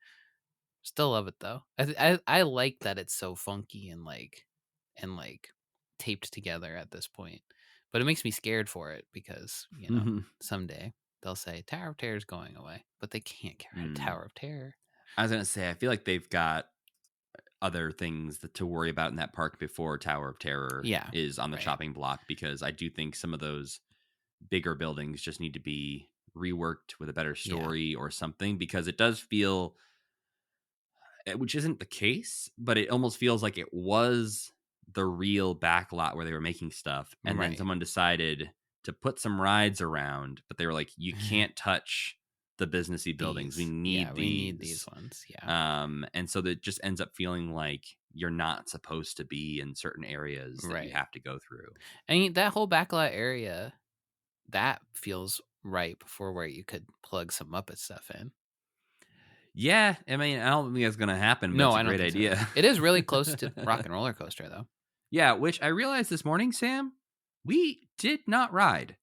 Still love it though. I like that it's so funky and like taped together at this point. But it makes me scared for it because, someday they'll say Tower of Terror is going away, but they can't get rid of Mm. Tower of Terror. I was gonna say, I feel like they've got other things to worry about in that park before Tower of Terror Yeah. is on the Right. chopping block, because I do think some of those bigger buildings just need to be reworked with a better Yeah. story or something, because it does feel, which isn't the case, but it almost feels like it was the real back lot where they were making stuff, and then Right. someone decided to put some rides around, but they were like, "You can't touch the businessy buildings. We These. Yeah, need we need these these." ones. Yeah. And so that just ends up feeling like you're not supposed to be in certain areas that you Right. have to go through. I mean, that whole backlot area, that feels right for where you could plug some Muppet stuff in. Yeah, I mean, I don't think that's gonna happen, but No, it's a I don't great think so either. idea. It is really close to Rock and Roller Coaster, though. Yeah, which I realized this morning, Sam, we did not ride.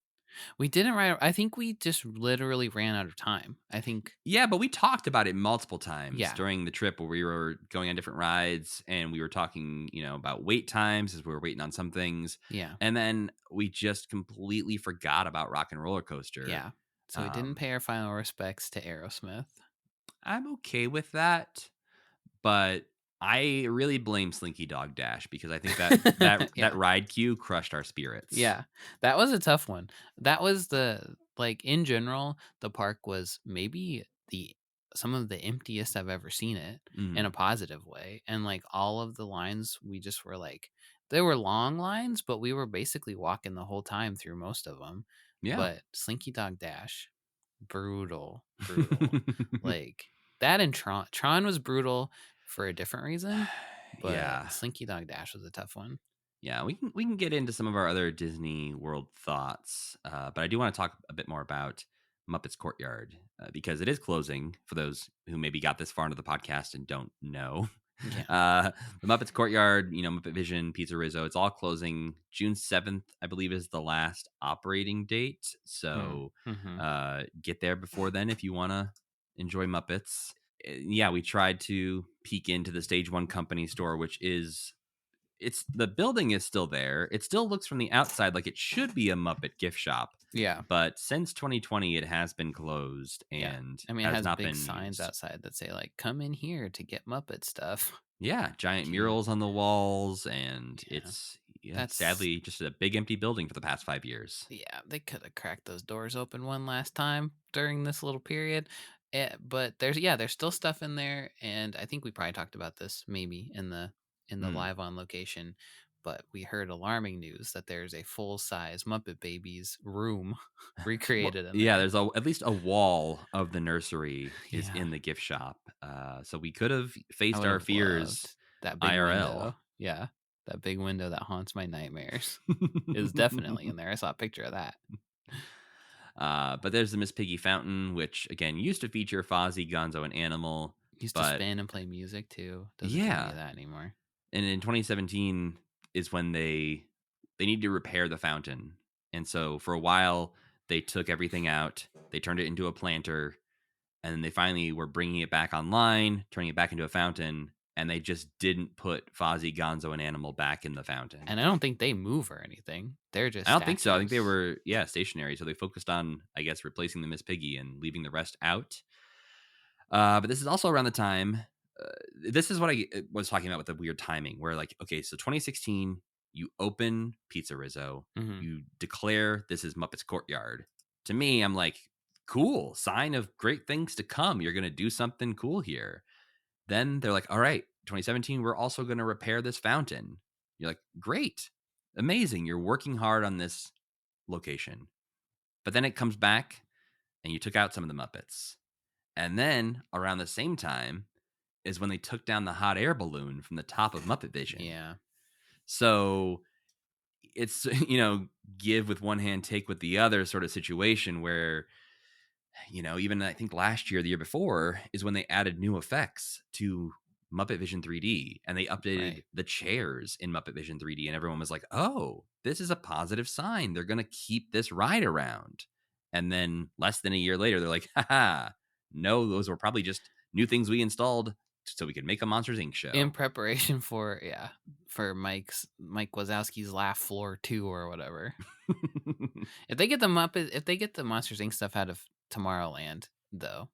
We didn't ride. I think we just literally ran out of time. I think, Yeah, but we talked about it multiple times yeah, during the trip where we were going on different rides and we were talking, about wait times as we were waiting on some things. yeah, And then we just completely forgot about Rock and Roller Coaster. yeah. So we didn't Um, pay our final respects to Aerosmith. I'm okay with that, but I really blame Slinky Dog Dash because I think that that Yeah. ride queue crushed our spirits. Yeah, that was a tough one. That was in general, the park was maybe the some of the emptiest I've ever seen it in a Mm, positive way. And like all of the lines, we just were like, they were long lines, but we were basically walking the whole time through most of them. yeah. But Slinky Dog Dash, brutal, brutal. Like that and Tron was brutal for a different reason, but Yeah. Slinky Dog Dash was a tough one. Yeah, we can get into some of our other Disney World thoughts, but I do want to talk a bit more about Muppet's Courtyard because it is closing. For those who maybe got this far into the podcast and don't know, Yeah. the Muppet's Courtyard, Muppet Vision, Pizza Rizzo, it's all closing June 7th, I believe, is the last operating date. So Mm-hmm. get there before then if you want to enjoy Muppets. Yeah, we tried to peek into the Stage One Company store, which is the building is still there. It still looks from the outside like it should be a Muppet gift shop, Yeah. but since 2020 it has been closed Yeah. and I mean, it has has not big been signs used. outside that say, like, come in here to get Muppet stuff. Yeah, giant Cute. murals on the walls, and Yeah. it's That's, sadly just a big empty building for the past 5 years. yeah, they could have cracked those doors open one last time during this little period. But there's still stuff in there. And I think we probably talked about this maybe in the Mm. live on location. But we heard alarming news that there's a full size Muppet Babies room Well, recreated in yeah, there. there's at least a wall of the nursery is Yeah. in the gift shop, so we could have I faced would our have fears loved that big IRL. window. Yeah. That big window that haunts my nightmares is definitely in there. I saw a picture of that. But there's the Miss Piggy Fountain, which again used to feature Fozzie, Gonzo, and Animal. Used to But spin and play music too. Doesn't do any yeah, of that anymore. and in 2017 is when they need to repair the fountain, and so for a while they took everything out, they turned it into a planter, and then they finally were bringing it back online, turning it back into a fountain, and they just didn't put Fozzie, Gonzo, and Animal back in the fountain. And I don't think they move or anything. They're just I don't think so. I think they statues. were, stationary. So they focused on, I guess, replacing the Miss Piggy and leaving the rest out. But this is also around the time. Uh, this is what I was talking about with the weird timing, where like, okay, so 2016, you open Pizza Rizzo, Hmm. you declare this is Muppet's Courtyard. To me, I'm like, cool, sign of great things to come. You're gonna do something cool here. Then they're like, all right, 2017, we're also gonna repair this fountain. You're like, great, amazing. You're working hard on this location. But then it comes back and you took out some of the Muppets. And then around the same time is when they took down the hot air balloon from the top of Muppet Vision. Yeah. So it's, give with one hand, take with the other sort of situation where, even I think last year, the year before, is when they added new effects to Muppet Vision 3D and they updated Right. the chairs in Muppet Vision 3D. And everyone was like, oh, this is a positive sign. They're going to keep this ride around. And then less than a year later, they're like, haha, no, those were probably just new things we installed so we could make a Monsters Inc. show. In preparation for Mike Wazowski's Laugh Floor 2 or whatever. If they get the Monsters Inc. stuff out of Tomorrowland, though,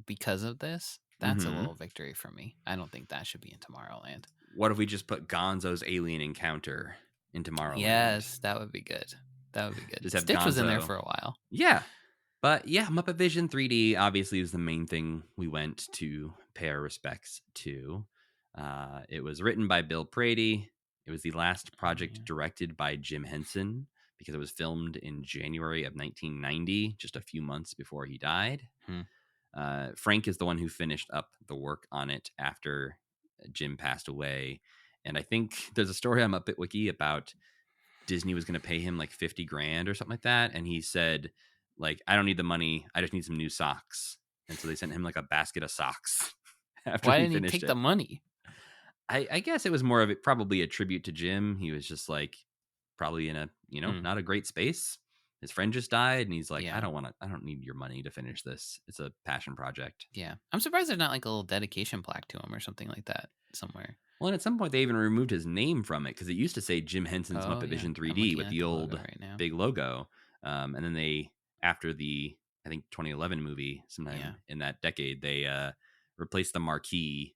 because of this, that's a Mhm. little victory for me. I don't think that should be in Tomorrowland. What if we just put Gonzo's alien encounter in Tomorrowland? Yes, that would be good. That would be good. Just have Stitch was in there Gonzo. for a while. Yeah. But yeah, Muppet Vision 3D obviously is the main thing we went to pay our respects to. It was written by Bill Prady. It was the last Oh, project yeah. directed by Jim Henson because it was filmed in January of 1990, just a few months before he died. Hmm. Frank is the one who finished up the work on it after Jim passed away. And I think there's a story on Muppet Wiki about Disney was going to pay him like 50 grand or something like that. And he said, like, I don't need the money. I just need some new socks. And so they sent him like a basket of socks after Why he didn't he finished take the it. money? I guess it was more of it, probably a tribute to Jim. He was just like probably in a, Hmm. not a great space. His friend just died and he's like, Yeah. I don't need your money to finish this. It's a passion project. Yeah. I'm surprised there's not like a little dedication plaque to him or something like that somewhere. Well, and at some point they even removed his name from it because it used to say Jim Henson's Oh, Muppet yeah. Vision I'm 3D looking with at the the logo old right now. big logo. And then they, after the, I think 2011 movie, sometime Yeah. in that decade, they replaced the marquee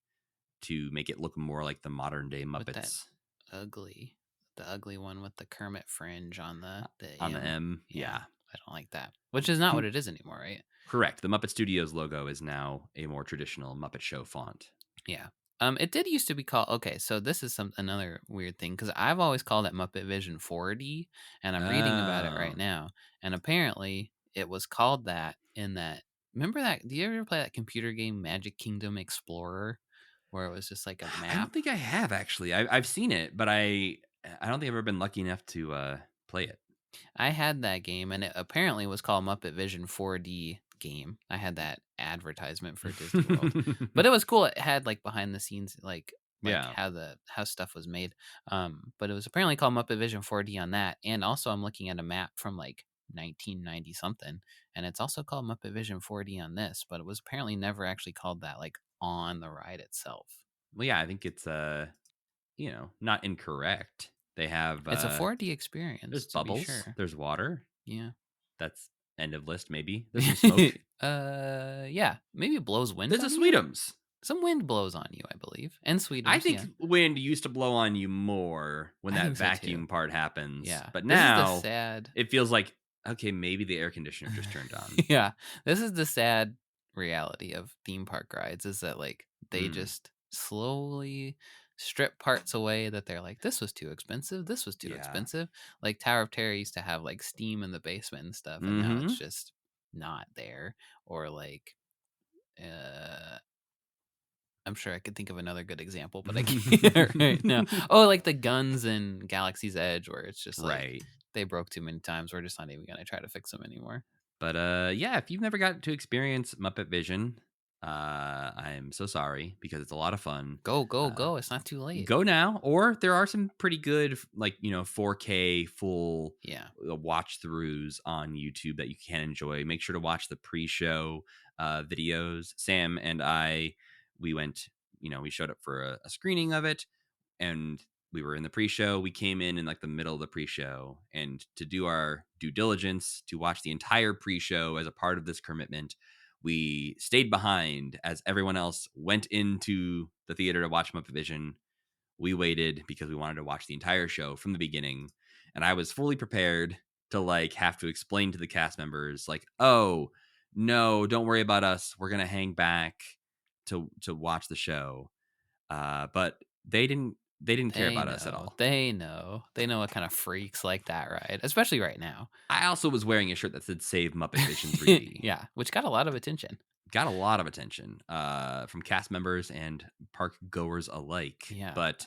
to make it look more like the modern day With that Muppets ugly, the ugly one with the Kermit fringe on the on the M. M. Yeah. Yeah. I don't like that. Which is not what it is anymore, right? Correct. The Muppet Studios logo is now a more traditional Muppet Show font. Yeah. It did used to be called. Okay, so this is another weird thing because I've always called it Muppet Vision 4D, and I'm reading about it right Oh, now, and apparently it was called that in that. Remember that? Do you ever play that computer game Magic Kingdom Explorer, where it was just like a I don't map? think I have actually. I've seen it, but I don't think I've ever been lucky enough to play it. I had that game, and it apparently was called Muppet Vision 4D game. I had that advertisement for Disney World, but it was cool. It had like behind the scenes, like Yeah. how stuff was made. But it was apparently called Muppet Vision 4D on that, and also I'm looking at a map from like 1990 something, and it's also called Muppet Vision 4D on this, but it was apparently never actually called that like on the ride itself. Well, yeah, I think it's not incorrect. They have It's a 4D experience there's to be bubbles, sure. there's water. Yeah. That's end of list maybe. There's some smoke. Yeah, maybe it blows wind There's a on you. Sweetums. Some wind blows on you, I believe, and I Sweetums. think Yeah, wind used to blow on you more when I that think so too. vacuum part happens. Yeah, But this is the now sad. it feels like okay, maybe the air conditioner just turned on. Yeah, this is the sad reality of theme park rides is that like they Mm, just slowly strip parts away that they're like this was too expensive, this was too yeah. expensive. Like Tower of Terror used to have like steam in the basement and stuff, and now it's Mhm. just not there. Or like uh I'm sure I could think of another good example, but I can't right now. Oh, like the guns in Galaxy's Edge, where it's just like Right. they broke too many times. We're just not even gonna try to fix them anymore. But yeah, if you've never got to experience Muppet Vision, I'm so sorry because it's a lot of fun. Go, go, Uh, go! It's not too late. go now, or there are some pretty good like 4K full Yeah. watch throughs on YouTube that you can enjoy. Make sure to watch the pre-show videos. Sam and I, we went, we showed up for a screening of it, and we were in the pre-show. We came in like the middle of the pre-show, and to do our due diligence to watch the entire pre-show as a part of this commitment, we stayed behind as everyone else went into the theater to watch Muppet Vision. We waited because we wanted to watch the entire show from the beginning, and I was fully prepared to like have to explain to the cast members like, oh no, don't worry about us, we're gonna hang back to watch the show. But they didn't care They about us at know. all. They know. They know what kind of freaks like that, right? Especially right now. I also was wearing a shirt that said "Save Muppet Vision 3D." Yeah, which got a lot of attention. Got a lot of attention from cast members and park goers alike. Yeah. But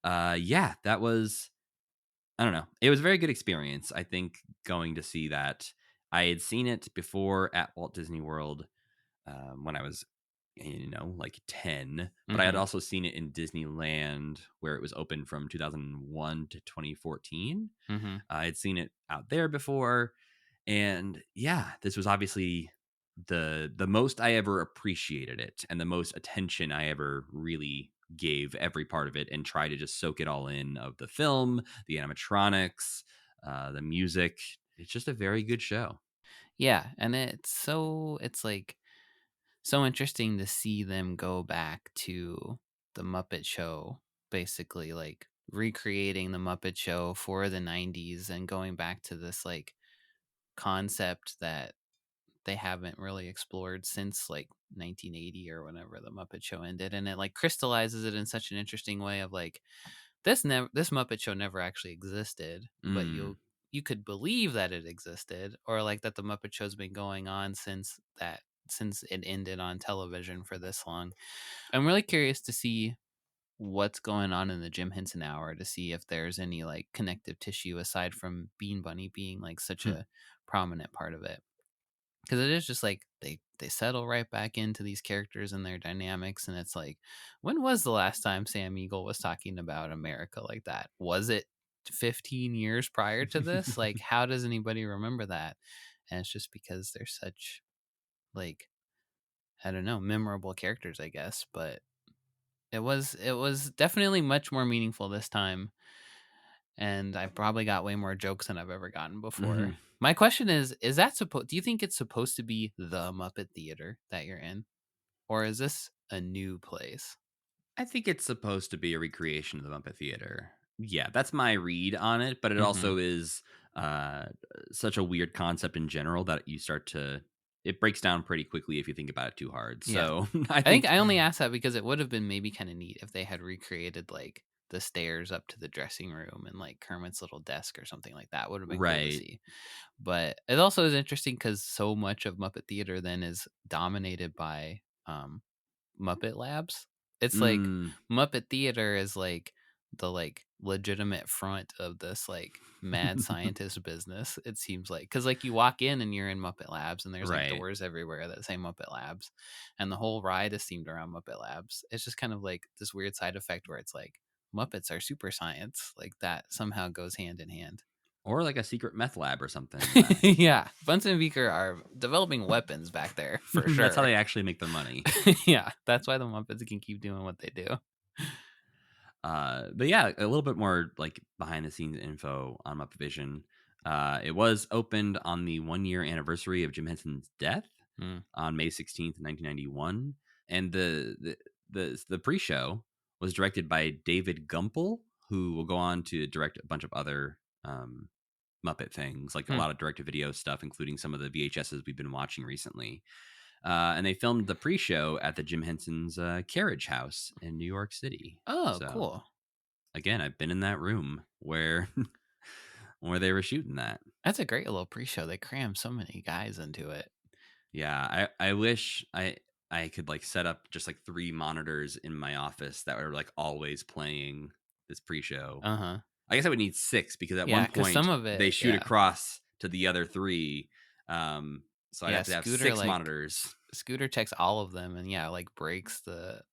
yeah, that was, I don't know. It was a very good experience. I think going to see that. I had seen it before at Walt Disney World when I was, like 10, but I had Mm-hmm. also seen it in Disneyland where it was open from 2001 to 2014. Mm-hmm. I had seen it out there before, and yeah, this was obviously the most I ever appreciated it and the most attention I ever really gave every part of it and try to just soak it all in of the film, the animatronics, the music. It's just a very good show. Yeah, and it's like so interesting to see them go back to the Muppet Show, basically like recreating the Muppet Show for the 90s and going back to this like concept that they haven't really explored since like 1980 or whenever the Muppet Show ended, and it like crystallizes it in such an interesting way of like this Muppet Show never actually existed, but Mm. you could believe that it existed, or like that the Muppet Show's been going on since it ended on television for this long. I'm really curious to see what's going on in the Jim Henson Hour, to see if there's any like connective tissue aside from Bean Bunny being like such Hmm. a prominent part of it. Because it is just like they settle right back into these characters and their dynamics, and it's like, when was the last time Sam Eagle was talking about America like that? Was it 15 years prior to this? Like, how does anybody remember that? And it's just because they're such, like, I don't know, memorable characters, I guess. But it was definitely much more meaningful this time, and I probably got way more jokes than I've ever gotten before. Hmm. My question is that supposed? Do you think it's supposed to be the Muppet Theater that you're in, or is this a new place? I think it's supposed to be a recreation of the Muppet Theater. Yeah, that's my read on it, but it Hmm. also is uh, such a weird concept in general that it breaks down pretty quickly if you think about it too hard. Yeah, So I I think think I only asked that because it would have been maybe kind of neat if they had recreated like the stairs up to the dressing room and like Kermit's little desk or something like that. Would have been cool to right. see. But it also is interesting because so much of Muppet Theater then is dominated by Muppet Labs. It's like Mm. Muppet Theater is like the like legitimate front of this like mad scientist business. It seems like, because like you walk in and you're in Muppet Labs and there's like Right. doors everywhere that say Muppet Labs, and the whole ride is themed around Muppet Labs. It's just kind of like this weird side effect where it's like Muppets are super science, like that somehow goes hand in hand. Or like a secret meth lab or something. That Yeah, Bunsen and Beaker are developing weapons back there for that's how sure. they actually make their money. Yeah, that's why the Muppets can keep doing what they do. But yeah, a little bit more like behind the scenes info on Muppet Vision. It was opened on the 1 year anniversary of Jim Henson's death Mm. on May 16th, 1991, and the pre-show was directed by David Gumpel, who will go on to direct a bunch of other Muppet things, like a Hmm. lot of direct-to-video stuff, including some of the VHSs we've been watching recently. And they filmed the pre-show at the Jim Henson's Carriage House in New York City. Oh, So cool. again, I've been in that room where where they were shooting that. That's a great little pre-show. They cram so many guys into it. Yeah, I wish I could like set up just like 3 monitors in my office that were like always playing this pre-show. Uh huh. I guess I would need 6 because at Yeah, one because some point of they it, shoot yeah, across to the other 3. So I'd yeah. have to have Scooter 6 like monitors. Scooter checks all of them, and yeah, like breaks the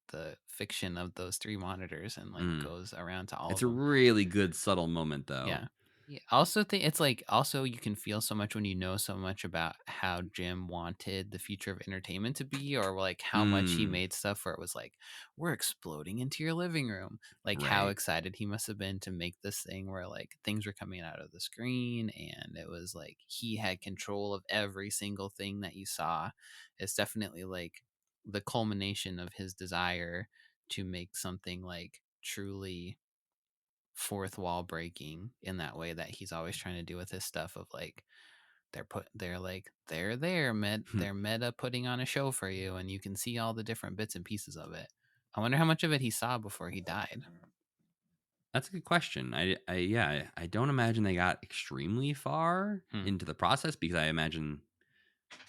fiction of those three monitors and like Mm. goes around to all It's of a them. really good subtle moment Yeah. though. Yeah. Also think it's like also you can feel so much when you know so much about how Jim wanted the future of entertainment to be, or like how much he Mm, made stuff where it was like, we're exploding into your living room. Like how right. excited he must have been to make this thing where like things were coming out of the screen and it was like he had control of every single thing that you saw. It's definitely like the culmination of his desire to make something like truly fourth wall breaking in that way that he's always trying to do with his stuff of like they're there they're meta putting on a show for you and you can see all the different bits and pieces of it. I wonder how much of it he saw before he died. That's a good question. I don't imagine they got extremely far Hmm. into the process because I imagine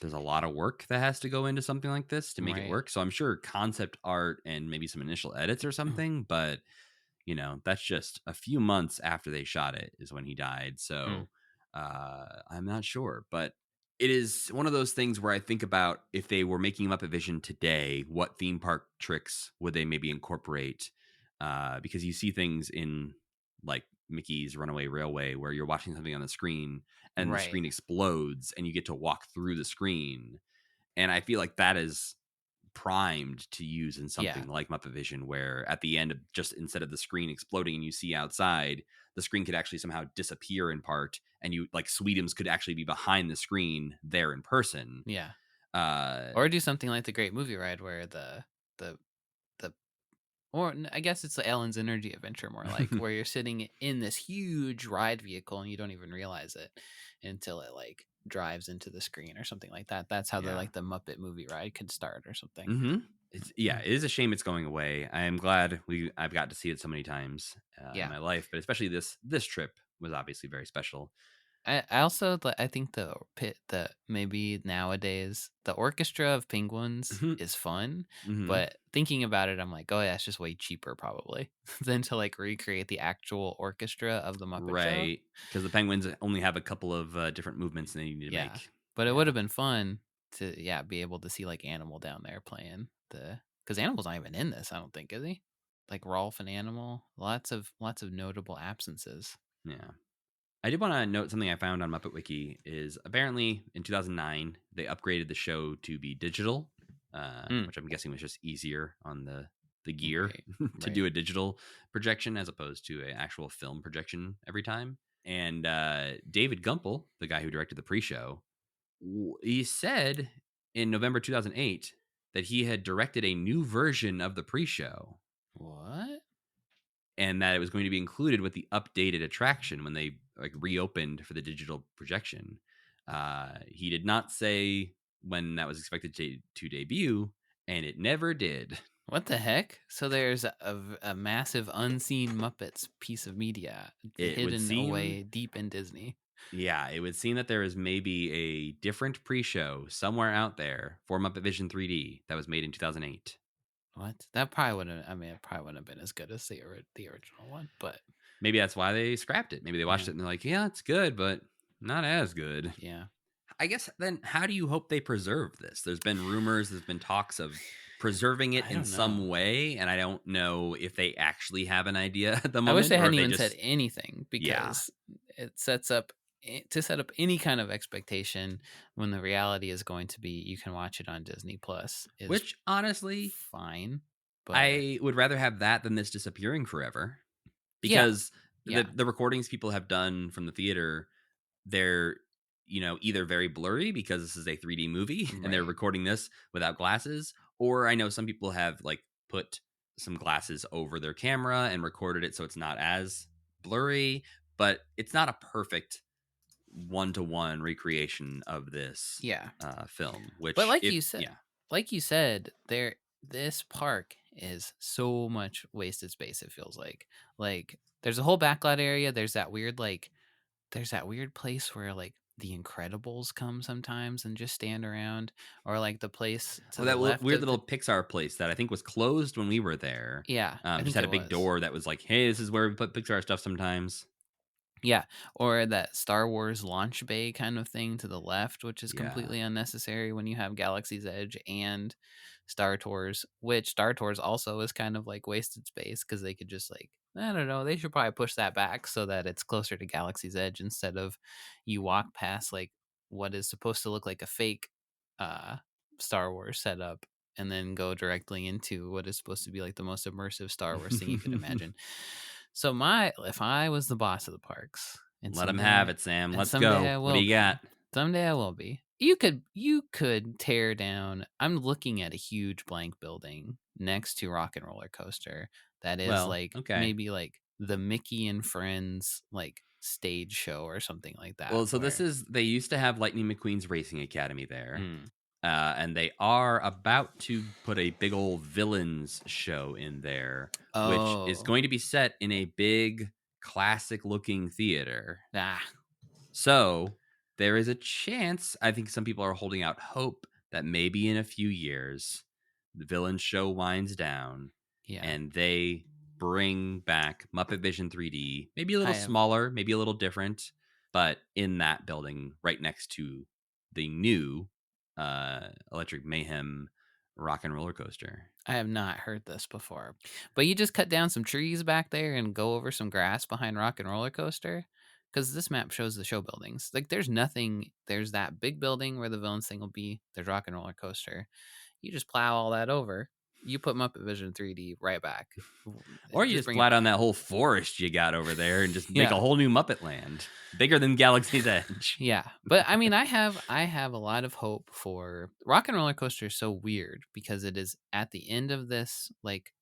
there's a lot of work that has to go into something like this to make it Right. work. So I'm sure concept art and maybe some initial edits or something, but that's just a few months after they shot it is when he died. Hmm. So I'm not sure, but it is one of those things where I think about if they were making Muppet Vision today, what theme park tricks would they maybe incorporate? Because you see things in like Mickey's Runaway Railway where you're watching something on the screen and the Right. screen explodes and you get to walk through the screen. And I feel like that is primed to use in Yeah. something like Muppet Vision, where at the end of just instead of the screen exploding and you see outside, the screen could actually somehow disappear in part, and you like Sweetums could actually be behind the screen there in person. Yeah. Uh, Or do something like the Great Movie Ride where the the I guess it's the Ellen's Energy Adventure more like where you're sitting in this huge ride vehicle and you don't even realize it until it like drives into the screen or something like that. That's how the yeah. like the Muppet movie ride could start or something. Hmm. it is a shame it's going away. I am glad I've got to see it so many times in Yeah. my life, but especially this trip was obviously very special. I also I think the maybe nowadays the orchestra of penguins Hmm. is fun, Hmm. but thinking about it, I'm like, oh yeah, it's just way cheaper probably than to like recreate the actual orchestra of the Muppet Show. Right, because the penguins only have a couple of different movements they need to Yeah, make. but it would Yeah, have been fun to be able to see like Animal down there playing the because Animal's not even in this. I don't think is he? Like Rolf and Animal, lots of notable absences. yeah. I did want to note something I found on Muppet Wiki is apparently in 2009 they upgraded the show to be digital, Mm, which I'm guessing was just easier on the gear right, to right. do a digital projection as opposed to an actual film projection every time. And David Gumpel, the guy who directed the pre-show, he said in November 2008 that he had directed a new version of the pre-show What? and that it was going to be included with the updated attraction when they like reopened for the digital projection. He did not say when that was expected to debut, and it never did. What the heck? So there's a massive unseen Muppets piece of media It would hidden seem, away deep in Disney. yeah, it would seem that there is maybe a different pre-show somewhere out there for Muppet Vision 3D that was made in 2008. What? That probably wouldn't. I mean, it probably wouldn't have been as good as the original one. But Maybe that's why they scrapped it. Maybe they watched yeah, it and they're like, yeah, it's good, but not as good. yeah. I guess then how do you hope they preserve this? There's been rumors, there's been talks of preserving it I in don't know. some way, and I don't know if they actually have an idea at the I wish moment they or hadn't if they even said just anything yeah. because it sets up to set up any kind of expectation when the reality is going to be you can watch it on Disney Plus is Which honestly, fine. But I would rather have that than this disappearing forever yeah, because the yeah, the recordings people have done from the theater, they're either very blurry because this is a 3D movie and they're right. recording this without glasses, or I know some people have like put some glasses over their camera and recorded it so it's not as blurry, but it's not a perfect one-to-one recreation of this Yeah. film, But which if yeah. like you said, there this park is so much wasted space. It feels like there's a whole backlot area. There's that weird place where like the Incredibles come sometimes and just stand around, or like the place to Oh, the that left weird of the little Pixar place that I think was closed when we were there. yeah, I Just think had it a big was. door that was like, hey, this is where we put Pixar stuff sometimes. Yeah, or that Star Wars launch bay kind of thing to the left, which is Yeah. completely unnecessary when you have Galaxy's Edge and Star Tours, which Star Tours also is kind of like wasted space because they could just like, I don't know, they should probably push that back so that it's closer to Galaxy's Edge instead of you walk past like what is supposed to look like a fake uh Star Wars setup and then go directly into what is supposed to be like the most immersive Star Wars thing you could imagine. So my if I was the boss of the parks, Let him have it, Sam. and Let's someday go. I What do will you got? be. Someday I will be. You could tear down. I'm looking at a huge blank building next to Rock and Roller Coaster that is Well, like okay. maybe like the Mickey and Friends like stage show or something like that Well, so this where is they used to have Lightning McQueen's Racing Academy there. mm, And they are about to put a big old villains show in there, which is oh going to be set in a big classic looking theater. ah So there is a chance, I think some people are holding out hope that maybe in a few years, the villain show winds down yeah. and they bring back Muppet Vision 3D, maybe a I little have smaller, maybe a little different, but in that building right next to the new Electric Mayhem rock and roller coaster. I have not heard this before. But you just cut down some trees back there and go over some grass behind Rock and Roller Coaster? Because this map shows the show buildings. Like, there's nothing. There's that big building where the villains thing will be. There's Rock and Roller Coaster. You just plow all that over. You put Muppet Vision 3D right back. Or you Just just bring it flat on back. that whole forest you got over there and just make a Yeah. whole new Muppet land, bigger than Galaxy's Edge. Yeah. But I mean, I have a lot of hope for Rock and Roller Coaster is so weird because it is at the end of this like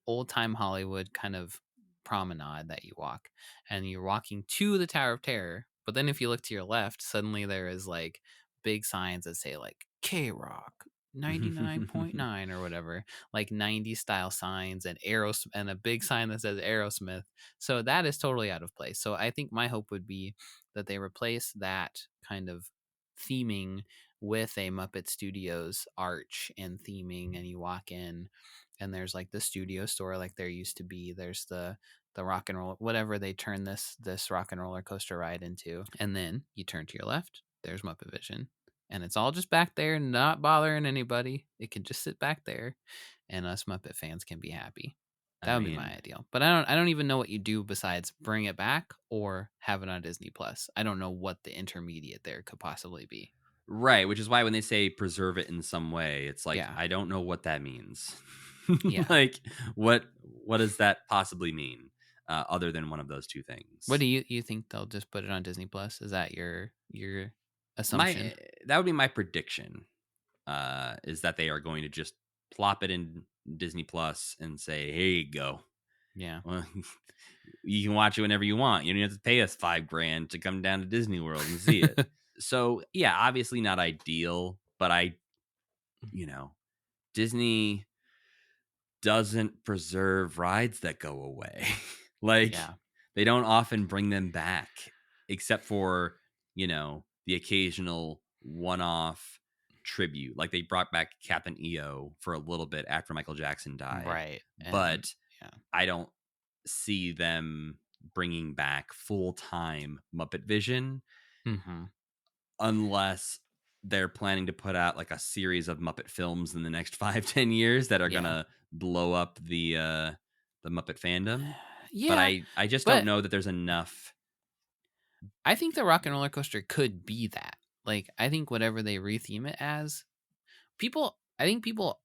old time Hollywood kind of promenade that you walk, and you're walking to the Tower of Terror. But then if you look to your left, suddenly there is like big signs that say like K Rock. 99.9 or whatever, like 90 style signs and arrows and a big sign that says Aerosmith. So that is totally out of place. So I think my hope would be that they replace that kind of theming with a Muppet Studios arch and theming, and you walk in and there's like the studio store like there used to be. There's the rock and roll, whatever they turn this rock and roller coaster ride into, and then you turn to your left, there's Muppet Vision, and it's all just back there, not bothering anybody. It can just sit back there, and us Muppet fans can be happy. I That would be my mean, ideal. But I don't even know what you do besides bring it back or have it on Disney Plus. I don't know what the intermediate there could possibly be. right, which is why when they say preserve it in some way, it's like Yeah. I don't know what that means. Yeah. Like what does that possibly mean other than one of those two What things? do you think they'll just put it on Disney Plus? Is that your My assumption? that would be my prediction. Is that they are going to just plop it in Disney Plus and say, "Here you go. Yeah. Well, you can watch it whenever you want. You don't have to pay us $5,000 to come down to Disney World and see it." So yeah, obviously not ideal, but you know, Disney doesn't preserve rides that go away. Like Yeah. they don't often bring them back, except for the occasional one-off tribute. Like they brought back Captain EO for a little bit after Michael Jackson died, Right. And but yeah. I don't see them bringing back full-time Muppet Vision Mhm. unless they're planning to put out like a series of Muppet films in the next 5-10 years that are Yeah. gonna blow up the Muppet fandom. But Yeah. I just don't But know that there's enough. I think the Rock and Roller Coaster could be that. Like, I think whatever they retheme it as, I think people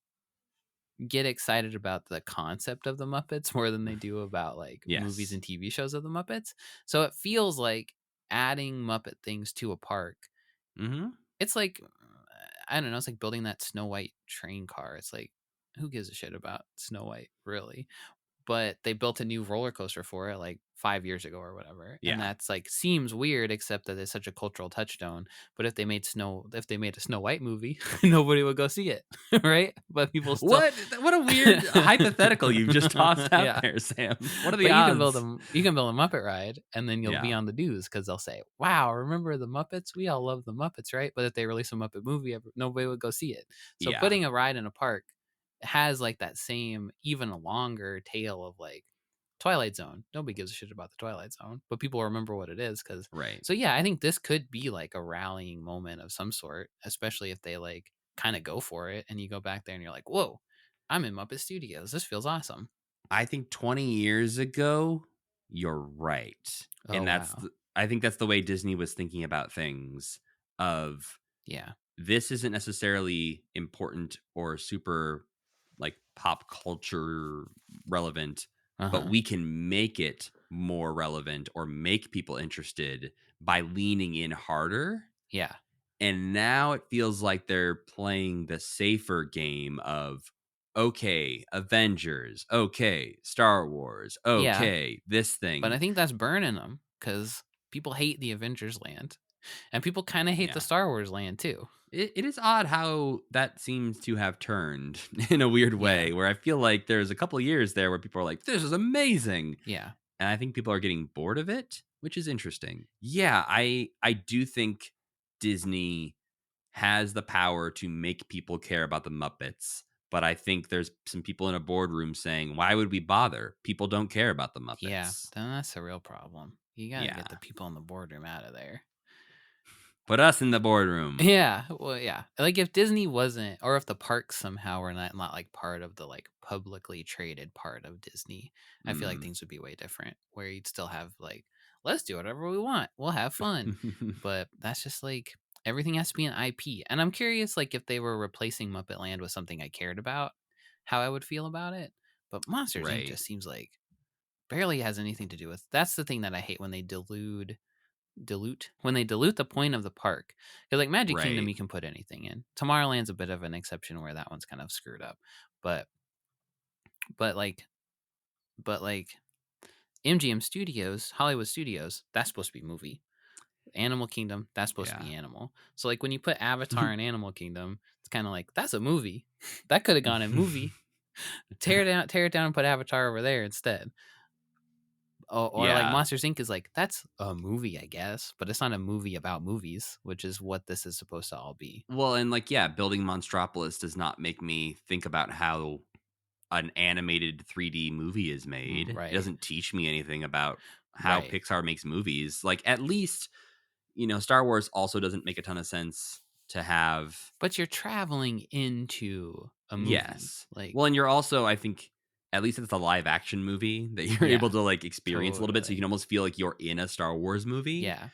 get excited about the concept of the Muppets more than they do about like movies Yes. and TV shows of the Muppets. So it feels like adding Muppet things to a park. Hmm. It's like, I don't know, it's like building that Snow White train car. It's like, who gives a shit about Snow White, really? But they built a new roller coaster for it like 5 years ago or whatever. And Yeah. that's like seems weird, except that it's such a cultural touchstone. But if they made a Snow White movie, nobody would go see it, right? But people still, What a weird hypothetical you've just tossed out yeah. there, Sam. What are the But odds? you can build a Muppet ride, and then you'll be Yeah. on the news because they'll say, "Wow, remember the Muppets? We all love the Muppets, right?" But if they release a Muppet movie, nobody would go see it. So Yeah. putting a ride in a park has like that same, even longer tail of like Twilight Zone. Nobody gives a shit about the Twilight Zone, but people remember what it is because. Right. So yeah, I think this could be like a rallying moment of some sort, especially if they like kind of go for it, and you go back there and you're like, "Whoa, I'm in Muppet Studios. This feels awesome." I think 20 years ago, you're right. Oh And wow, I think that's the way Disney was thinking about things of yeah, this isn't necessarily important or super like pop culture relevant, uh but huh, we can make it more relevant or make people interested by leaning in harder. yeah, And now it feels like they're playing the safer game of okay, Avengers, okay, Star Wars, yeah. okay, this But I thing. think that's burning them because people hate the Avengers land, and people kind of hate the Yeah. Star Wars land too. It is odd how that seems to have turned in a weird Yeah, way, where I feel like there's a couple of years there where people are like, this is amazing. yeah, And I think people are getting bored of it, which is interesting. Yeah, I do think Disney has the power to make people care about the Muppets, but I think there's some people in a boardroom saying, why would we bother? People don't care about the yeah. Muppets. Then that's a real problem. You got to Yeah. get the people in the boardroom out of there. Put us in the boardroom. Yeah, well, yeah. Like if Disney wasn't, or if the parks somehow were not like part of the like publicly traded part of Disney, I feel like Mm. things would be way different. Where you'd still have like, let's do whatever we want, we'll have fun. But that's just like everything has to be an IP. And I'm curious, like if they were replacing Muppet Land with something I cared about, how I would feel about it. But Monsters Inc. Right. just seems like barely has anything to do with. That's the thing that I hate when they dilute the point of the park, because like Magic Kingdom Right. you can put anything in. Tomorrowland's a bit of an exception where that one's kind of screwed up, but but like but like MGM Studios, Hollywood Studios, that's supposed to be movie. Animal Kingdom, that's supposed to Yeah. be animal. So like when you put Avatar in Animal Kingdom, it's kind of like that's a movie. That could have gone in movie. Tear it down and put Avatar over there instead. Or like Yeah. Monsters Inc. is like that's a movie, I guess, but it's not a movie about movies, which is what this is supposed to all be. Well, and like, yeah, building Monstropolis does not make me think about how an animated 3D movie is made. It Right. doesn't teach me anything about how Right. Pixar makes movies. Like, at least, Star Wars also doesn't make a ton of sense to have. But you're traveling into a movie. Yes. Like, Well, and you're also, I think, at least if it's a live action movie that you're yeah, able to like experience a little bit, so you totally. can almost feel like you're in a Star Wars movie. Yeah.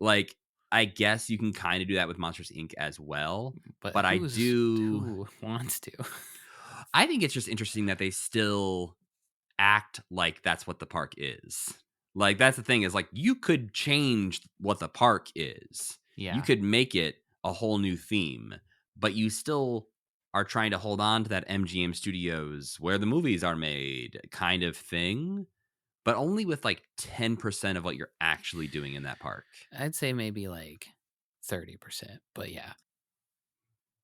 Like, I guess you can kind of do that with Monsters Inc. as well. But But who wants to? I think it's just interesting that they still act like that's what the park is. Like, that's the thing, is like, you could change what the park is. You Yeah. could make it a whole new theme, but you still are trying to hold on to that MGM Studios where the movies are made kind of thing, but only with like 10% of what you're actually doing in that park. I'd say maybe like 30%. But yeah.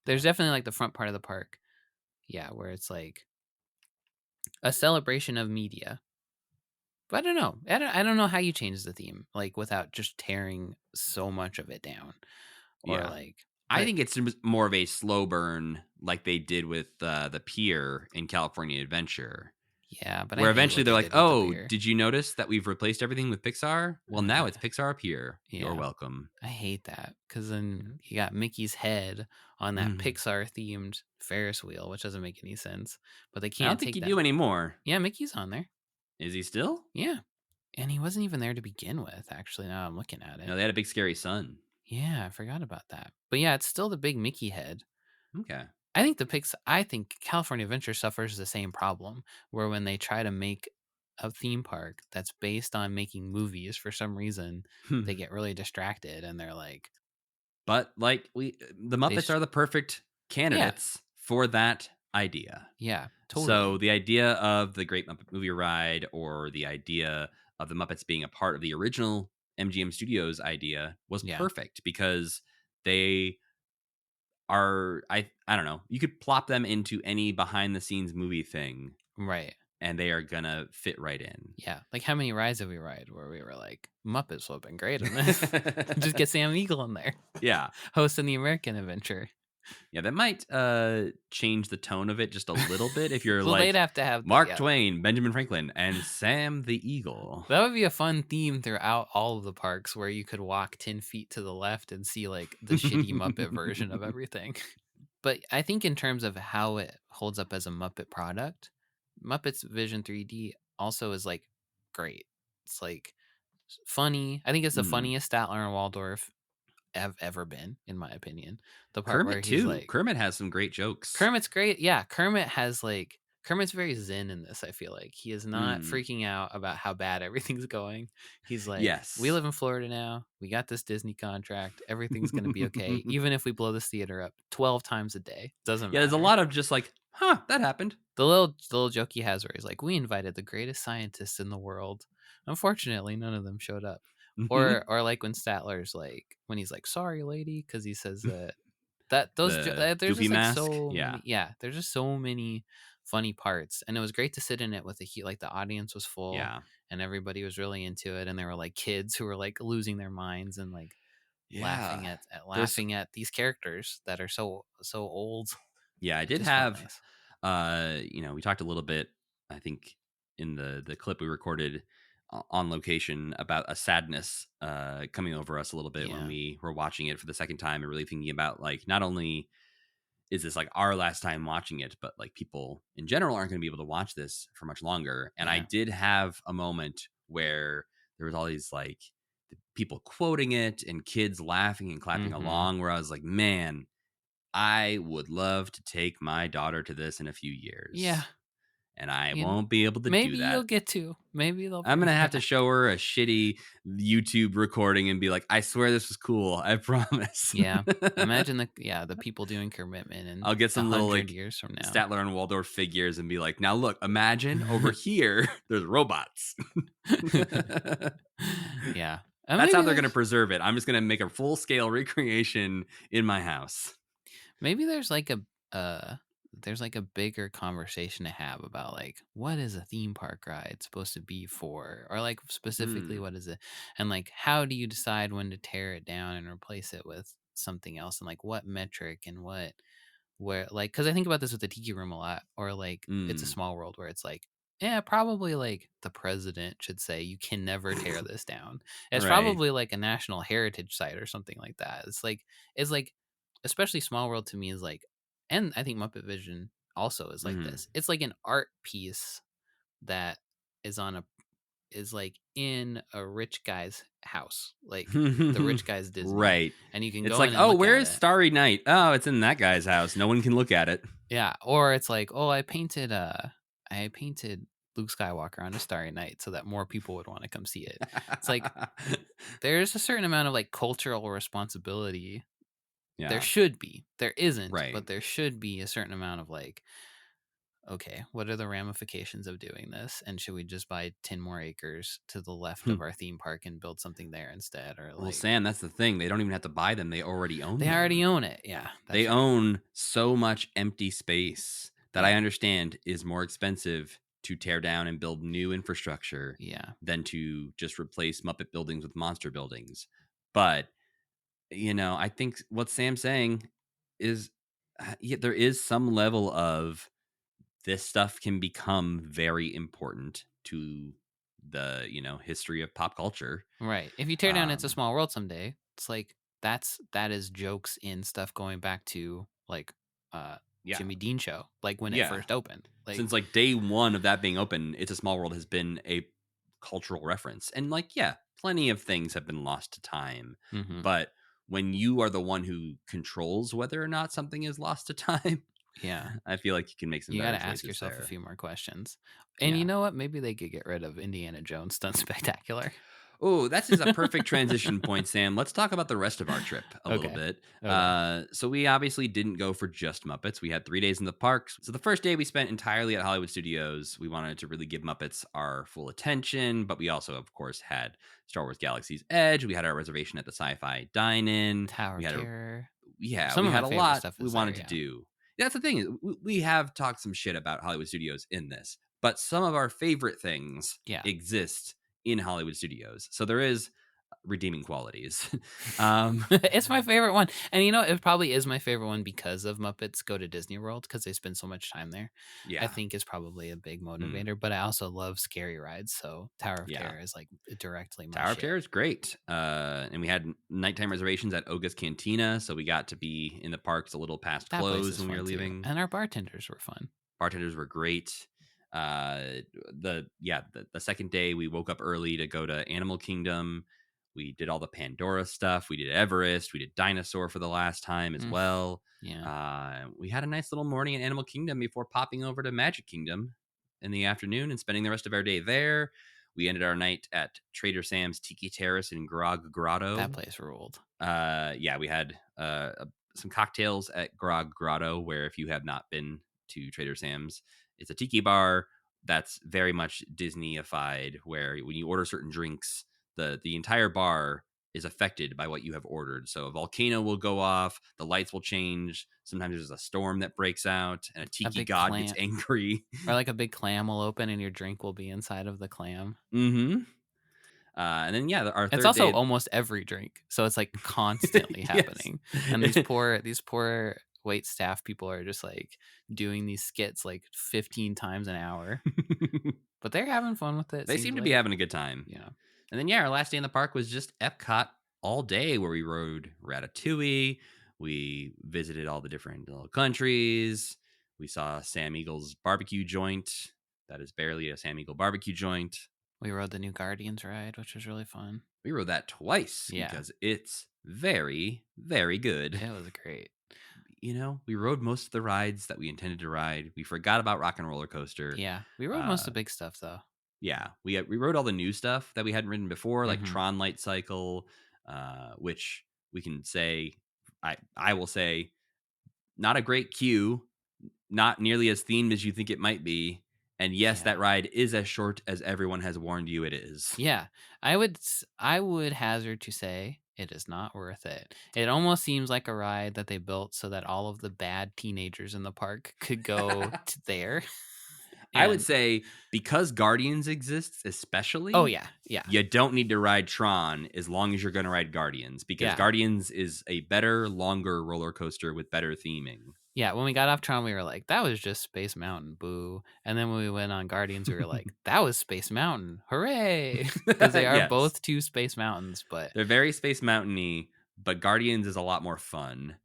There's definitely like the front part of the park. Yeah, where it's like a celebration of media. But I don't know. I don't know how you change the theme like without just tearing so much of it down. Or Yeah. like I but think it's more of a slow burn like they did with the pier in California Adventure. yeah, but I Where hate eventually what they're they like, did with the "Oh, beer. did you notice that we've replaced everything with Pixar? Well, now it's Pixar up here. You're Yeah. welcome." I hate that because then you got Mickey's head on that Mm. Pixar themed Ferris wheel, which doesn't make any sense. But they I don't can't think take you that. do anymore. Yeah, Mickey's on there. Is he still? Yeah, and he wasn't even there to begin with. Actually, now I'm looking at it. No, they had a big scary son. Yeah, I forgot about that. But yeah, it's still the big Mickey head. Okay. I think California Adventure suffers the same problem where when they try to make a theme park that's based on making movies for some reason, they get really distracted and they're like, But like the they Muppets sh- are the perfect yeah, candidates for that idea. yeah, So totally. the idea of the Great Muppet Movie Ride, or the idea of the Muppets being a part of the original MGM Studios idea, was Yeah, perfect because they are, I don't know, you could plop them into any behind the scenes movie thing right. and they are gonna fit right in. Yeah. Like how many rides have we ride where we were like, Muppets would have been great in this. Just get Sam Eagle in there Yeah. hosting the American Adventure. Yeah, that might change the tone of it just a little bit if you're Well, they'd like have to have Mark Twain, Benjamin Franklin, and Sam the Eagle. that would be a fun theme throughout all of the parks where you could walk 10 feet to the left and see like the shitty Muppet version of everything. But I think in terms of how it holds up as a Muppet product, Muppets Vision 3D also is like great. It's like funny. I think it's the Mm. funniest Statler and Waldorf have ever been, in my opinion. The part where Kermit he's too. like, Kermit has some great jokes. Kermit's great. Yeah, Kermit has like Kermit's very zen in this, I feel like. He is not Mm. freaking out about how bad everything's going. He's like, Yes. we live in Florida now. We got this Disney contract. Everything's going to be okay. Even if we blow this theater up 12 times a day. Doesn't Yeah, matter. there's a lot of just like, that happened. The little joke he has where he's like, we invited the greatest scientists in the world. Unfortunately, none of them showed up. Or like when Statler's like when he's like, sorry lady, because he says The there's goofy just like mask. so Yeah. many, yeah, there's just so many funny parts, and it was great to sit in it with the heat. Like the audience was full, Yeah. and everybody was really into it, and there were like kids who were like losing their minds and like Yeah. laughing at these characters that are so old. Yeah, I It did just felt have nice. we talked a little bit, I think, in the clip we recorded on location about a sadness coming over us a little bit when Yeah. we were watching it for the second time, and really thinking about like, not only is this like our last time watching it, but like people in general aren't going to be able to watch this for much longer. And I Yeah. did have a moment where there was all these like people quoting it and kids laughing and clapping Mhm. along, where I was like, man, I would love to take my daughter to this in a few years. Yeah. And I You won't be able to Maybe do that. you'll get to. Maybe they'll I'm bring going to it have to back. show her a shitty YouTube recording and be like, I swear this was cool. I promise. Yeah. Imagine the people doing commitment and I'll get some little 100 like years from now. Statler and Waldorf figures and be like, now look, imagine over here, there's robots. Yeah. That's how Maybe they're gonna there's preserve it. I'm just gonna make a full scale recreation in my house. maybe there's like a uh there's like a bigger conversation to have about like what is a theme park ride supposed to be for, or like specifically Mm, what is it, and like how do you decide when to tear it down and replace it with something else, and like what metric and what where, like, because I think about this with the Tiki Room a lot, or like It's a mm. Small World, where it's like, yeah, probably like the president should say you can never tear this down. It's Right. probably like a national heritage site or something like that. It's like, especially Small World to me is like, and I think Muppet Vision also is like Mhm. this. It's like an art piece that is on a is like in a rich guy's house, like the rich guy's Disney, Right. and you can It's go like, in and "Oh, look where at is it. Starry Night?" "Oh, it's in that guy's house. No one can look at it." Yeah, or it's like, "Oh, I painted Luke Skywalker on a Starry Night so that more people would wanna come see it." It's like, there's a certain amount of, like, cultural responsibility. There Yeah, should be. There isn't, right. but there should be a certain amount of, like, "Okay, what are the ramifications of doing this, and should we just buy 10 more acres to the left Hmm. of our theme park and build something there instead?" Or, Well, like, Sam, that's the thing. They don't even have to buy them. They already own they already them. own it. Yeah, They that's true. own so much empty space that I Yeah, understand is more expensive to tear down and build new infrastructure yeah. than to just replace Muppet buildings with monster buildings. But, I think what Sam's saying is yeah, there is some level of this stuff can become very important to the, history of pop culture. Right. If you tear down It's a Um, Small World someday, it's like that is jokes in stuff going back to like uh yeah. Jimmy Dean show, like when it Yeah. first opened. Like Since like day one of that being open, It's a Small World has been a cultural reference. And like, yeah, plenty of things have been lost to time. mhm. But when you are the one who controls whether or not something is lost to time, Yeah. I feel like you can make some You better gotta ask choices yourself a there. few more questions. And you Yeah. know what? Maybe they could get rid of Indiana Jones Stunt Spectacular. Oh, that is a perfect transition point, Sam. Let's talk about the rest of our trip a little Okay. bit. Okay. So we obviously didn't go for just Muppets. We had 3 days in the parks. So the first day we spent entirely at Hollywood Studios. We wanted to really give Muppets our full attention, but we also, of course, had Star Wars Galaxy's Edge. We had our reservation at the Sci-Fi Dine-In. Tower We of had a Terror. yeah, Some we of my had a favorite lot stuff we is there, wanted to yeah. do. That's the thing. We have talked some shit about Hollywood Studios in this, but some of our favorite things Yeah. exist in Hollywood Studios. So there is redeeming qualities. um, It's my favorite one. And you know, it probably is my favorite one because of Muppets Go to Disney World, because they spend so much time there. I yeah, think is probably a big mm, motivator, but I also love scary rides. So Tower of yeah. Terror is like directly my Tower of shit. Terror is great. And we had nighttime reservations at Oga's Cantina, so we got to be in the parks a little past That place close is when we were fun too. leaving. And our bartenders were fun. Bartenders were great. The second day we woke up early to go to Animal Kingdom. We did all the Pandora stuff. We did Everest. We did Dinosaur for the last time as Mm, well. yeah. We had a nice little morning in Animal Kingdom before popping over to Magic Kingdom in the afternoon and spending the rest of our day there. We ended our night at Trader Sam's Tiki Terrace in Grog That Grotto. place ruled. Yeah, we had some cocktails at Grog Grotto, where if you have not been to Trader Sam's, it's a tiki bar that's very much Disneyified, where when you order certain drinks, the entire bar is affected by what you have ordered. So a volcano will go off, the lights will change. Sometimes there's a storm that breaks out, and a A tiki big god gets clam, angry. or like a big clam will open and your drink will be inside of the clam. Mm-hmm. And then yeah, our It's third also day. almost every drink. So it's like constantly Yes. happening. And these poor wait staff people are just like doing these skits like 15 times an hour. But they're having fun with it, They seems seem to be like. having a good time. Yeah. And then, yeah, our last day in the park was just Epcot all day, where we rode Ratatouille. We visited all the different little countries. We saw Sam Eagle's barbecue joint. That is barely a Sam Eagle barbecue joint. We rode the new Guardians ride, which was really fun. We rode that twice Yeah. because it's very, very good. It was great. We rode most of the rides that we intended to ride. We forgot about Rock and Roller Coaster. Yeah. We rode most of Uh, the big stuff though. yeah, we wrote all the new stuff that we hadn't written before, like Hmm. Tron Light Cycle, which we can say, I will say, not a great queue, not nearly as themed as you think it might be, And yes, that Yeah. ride is as short as everyone has warned you it is. Yeah. I would hazard to say it is not worth it. It almost seems like a ride that they built so that all of the bad teenagers in the park could go to there. I would And say because Guardians exists, oh especially, yeah, yeah. you don't need to ride Tron as long as you're going to ride Guardians because Yeah. Guardians is a better, longer roller coaster with better theming. Yeah, when we got off Tron, we were like, "That was just Space Mountain, boo." And then when we went on Guardians, we were like, "That was Space Mountain, hooray!" Because they are Yes. both two Space Mountains. But They're very Space Mountain-y, but Guardians is a lot more fun.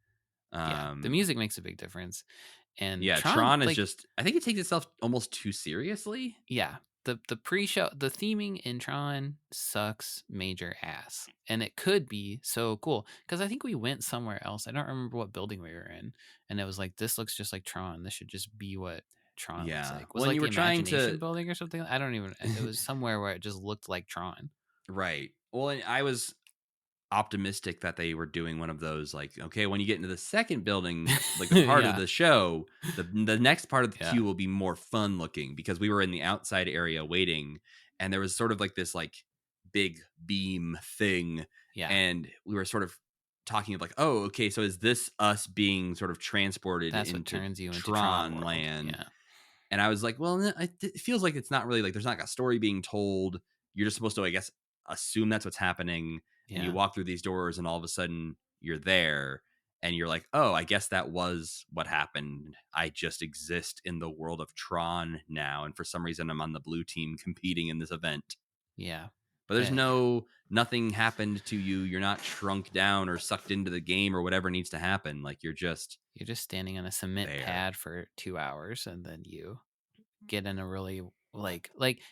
yeah, the Um, music makes a big difference. And yeah, Tron, Tron is like, just I think it takes itself almost too seriously. yeah, the pre-show, the theming in Tron sucks major ass, and it could be so cool because I think we went somewhere else. I don't remember what building we were in, and it was like, "This looks just like Tron. This should just be what Tron looks Yeah. like." Was it When like you the were trying Imagination to building or something? I don't even. It was somewhere where it just looked like Tron. right. Well, and I was optimistic that they were doing one of those like, okay, when you get into the second building, like the part of Yeah, the show, the next part of the yeah, queue will be more fun looking because we were in the outside area waiting and there was sort of like this like big beam thing yeah. and we were sort of talking of like, oh, okay, so is this us being sort of transported That's what into turns you into Tron Tron World. land? Yeah, And I was like, well, it feels like it's not really like there's not like a story being told. You're just supposed to, I guess, assume that's what's happening. And you yeah, walk through these doors, and all of a sudden you're there. And you're like, oh, I guess that was what happened. I just exist in the world of Tron now. And for some reason, I'm on the blue team competing in this event. yeah. But there's Eh, nothing happened to you. You're not shrunk down or sucked into the game or whatever needs to happen. Like you're just you're just standing on a cement there. pad for 2 hours, and then you get in a really like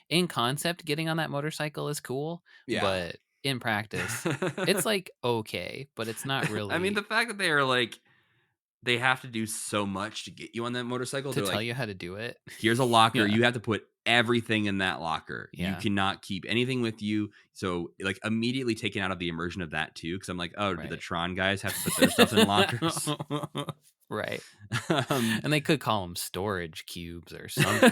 in concept getting on that motorcycle is cool, Yeah. but in practice it's like okay, but it's not I mean, the really fact that they are like, they have to do so much to get you on that motorcycle. to They're tell like, you how to do it. here's a locker. Yeah, You have to put everything in that locker. You yeah, cannot keep anything with you. So, like, immediately taken out of the immersion of that too. Cause I'm like, oh, did the right. Tron guys have to put their stuff in lockers? Right. um, And they could call them storage cubes or something.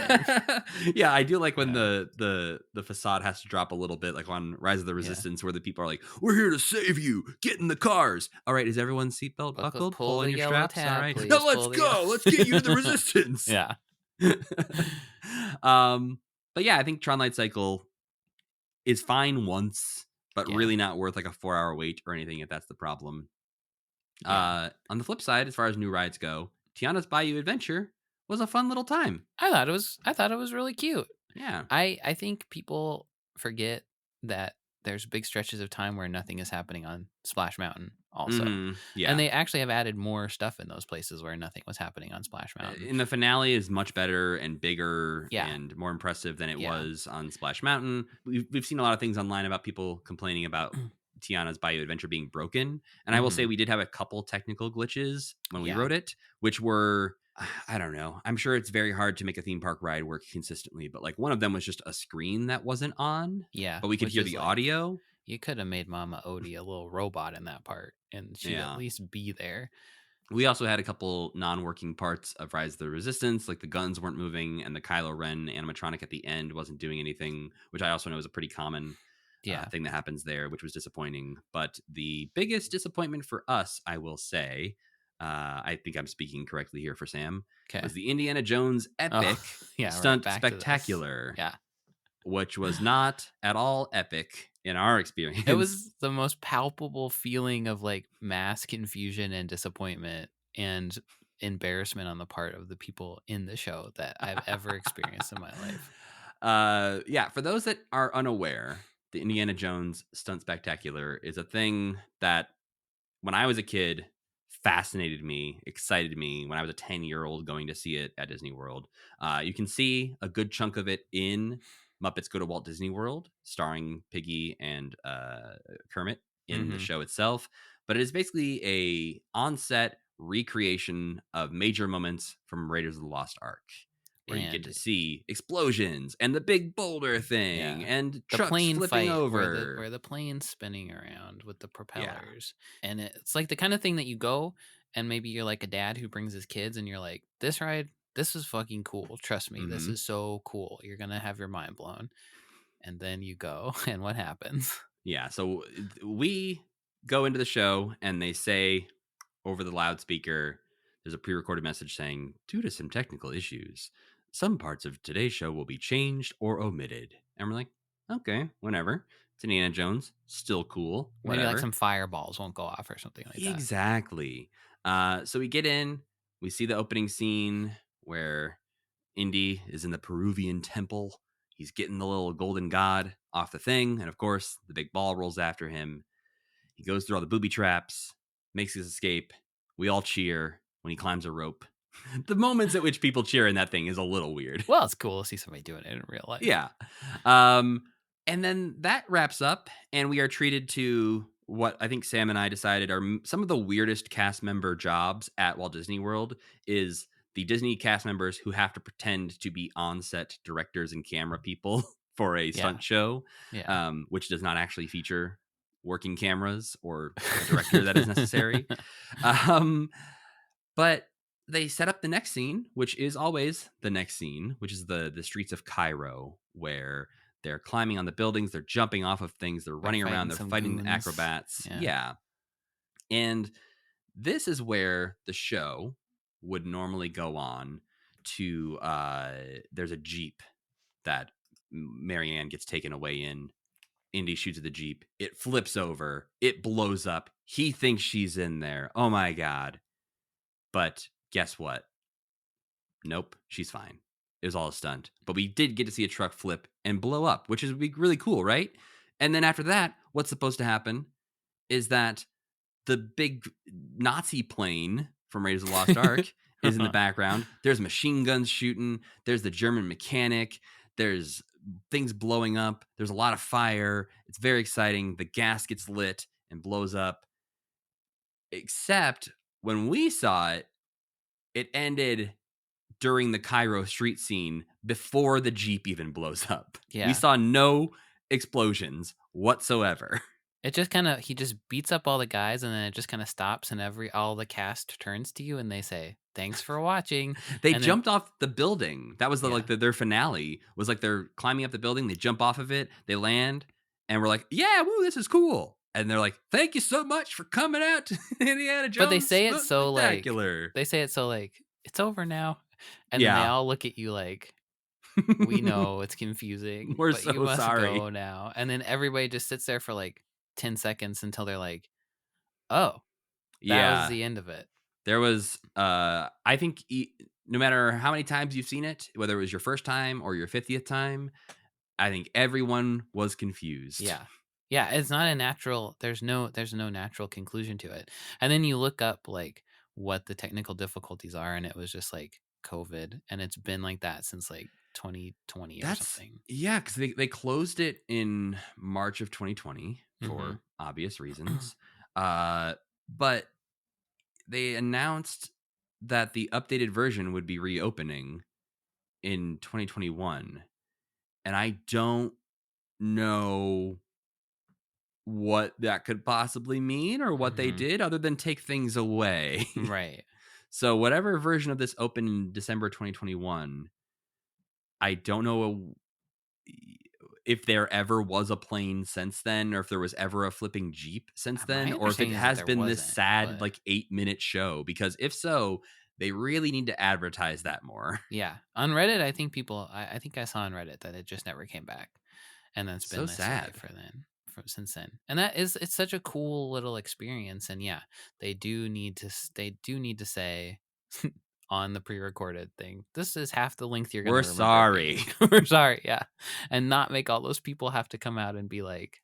yeah, I do like when Yeah, the facade has to drop a little bit, like on Rise of the yeah. Resistance, where the people are like, "We're here to save you. Get in the cars. All right, is everyone's seatbelt Buckle, buckled? pull Pull in the your yellow straps. All tab, right, please. now let's Pull the go. Let's get you to the Resistance." Yeah, um, but yeah, I think Tron Light Cycle is fine once, but yeah, really not worth like a 4 hour wait or anything if that's the problem. yeah. On the flip side, as far as new rides go, Tiana's Bayou Adventure was a fun little time. I thought it was really cute. Yeah. I think people forget that there's big stretches of time where nothing is happening on Splash Mountain also. And Yeah. they actually have added more stuff in those places where nothing was happening on Splash Mountain. In the finale is much better and bigger Yeah. and more impressive than it Yeah. was on Splash Mountain. We've seen a lot of things online about people complaining about Tiana's Bayou Adventure being broken. And I will say Mhm. we did have a couple technical glitches when we Yeah. wrote it, which were I don't know. I'm sure it's very hard to make a theme park ride work consistently, but like one of them was just a screen that wasn't on, Yeah. but we could Which hear is the like, audio. you could have made Mama Odie a little robot in that part and she'd at Yeah. least be there. We also had a couple non-working parts of Rise of the Resistance, like the guns weren't moving and the Kylo Ren animatronic at the end wasn't doing anything, which I also know is a pretty common Yeah. thing that happens there, which was disappointing. But the biggest disappointment for us, I will say, I think I'm speaking correctly here for Sam, Okay. was the Indiana Jones Epic Oh, yeah. Right. Stunt Back to this. Spectacular, Yeah. which was not at all epic in our experience. It was the most palpable feeling of like mass confusion and disappointment and embarrassment on the part of the people in the show that I've ever experienced in my life. Yeah, for those that are unaware, the Indiana Jones Stunt Spectacular is a thing that when I was a kid fascinated me, excited me when I was a 10-year-old going to see it at Disney World. You can see a good chunk of it in Muppets Go to Walt Disney World, starring Piggy and Kermit in the Mm-hmm. show itself. But it is basically a on-set recreation of major moments from Raiders of the Lost Ark, where you get And to see explosions and the big boulder thing yeah, and the trucks plane flipping fight where the over. where the plane's spinning around with the Yeah. propellers, and it's like the kind of thing that you go and maybe you're like a dad who brings his kids and you're like, this ride this is fucking cool. Trust me, this Hmm. is so cool. You're gonna have your mind blown. And then you go, and what happens? Yeah. So we go into the show, and they say over the loudspeaker, there's a pre-recorded message saying, due to some technical issues, some parts of today's show will be changed or omitted. And we're like, okay, whatever. It's Indiana Jones, still cool, Maybe like whatever. some fireballs won't go off or something like that. Exactly. So we get in, we see the opening scene where Indy is in the Peruvian temple. He's getting the little golden god off the thing. And of course, the big ball rolls after him. He goes through all the booby traps, makes his escape. We all cheer when he climbs a rope. The moments at which people cheer in that thing is a little weird. Well, it's cool to see somebody doing it in real life. Yeah. Um, and then that wraps up, and we are treated to what I think Sam and I decided are some of the weirdest cast member jobs at Walt Disney World is the Disney cast members who have to pretend to be on-set directors and camera people for a Yeah. stunt show, Yeah. which does not actually feature working cameras or a director that is necessary. But they set up the next scene, which is always the next scene, which is the streets of Cairo, where they're climbing on the buildings, they're jumping off of things, they're running around, fighting they're some fighting goons. acrobats. Yeah. Yeah. And this is where the show would normally go on to there's a Jeep that Marianne gets taken away in. Indy shoots at the Jeep. It flips over. It blows up. He thinks she's in there. Oh my God. But guess what? Nope, she's fine. It was all a stunt. But we did get to see a truck flip and blow up, which is really cool, right? And then after that, what's supposed to happen is that the big Nazi plane from Raiders of the Lost Ark is in the background. There's machine guns shooting. There's the German mechanic. There's things blowing up. There's a lot of fire. It's very exciting. The gas gets lit and blows up. Except when we saw it, it ended during the Cairo street scene before the Jeep even blows up. Yeah. We saw no explosions whatsoever. It just he just beats up all the guys, and then it just kind of stops, and all the cast turns to you and they say, "Thanks for watching." They And then, jumped off the building. That was Yeah. their finale was like they're climbing up the building. They jump off of it. They land, and we're like, "Yeah, woo, this is cool." And they're like, "Thank you so much for coming out to Indiana Jones." but they say it so spectacular. it's over now, and then they Yeah. all look at you like, we know it's confusing, We're but you so must sorry. go now. And then everybody just sits there for like 10 seconds until they're like, oh, that was Yeah. the end of it. There was, I think, no matter how many times you've seen it, whether it was your first time or your 50th time, I think everyone was confused. Yeah. Yeah, it's not a natural there's no natural conclusion to it. And then you look up like what the technical difficulties are, and it was just like COVID, and it's been like that since like 2020 or something. Yeah, because they closed it in March of 2020 Mhm. for obvious reasons. But they announced that the updated version would be reopening in 2021. And I don't know what that could possibly mean or what they Mhm. did other than take things away. Right. So whatever version of this opened in December 2021, I don't know if there ever was a plane since then, or if there was ever a flipping Jeep since My then, or if it understanding is that has there been this wasn't, sad but- like 8-minute show. Because if so, they really need to advertise that more. Yeah. On Reddit, I think I think I saw on Reddit that it just never came back. And that's So been this way sad. since then. And it's such a cool little experience. And yeah, they do need to say on the pre-recorded thing, this is half the length you're gonna We're remember. sorry. We're sorry, yeah. And not make all those people have to come out and be like,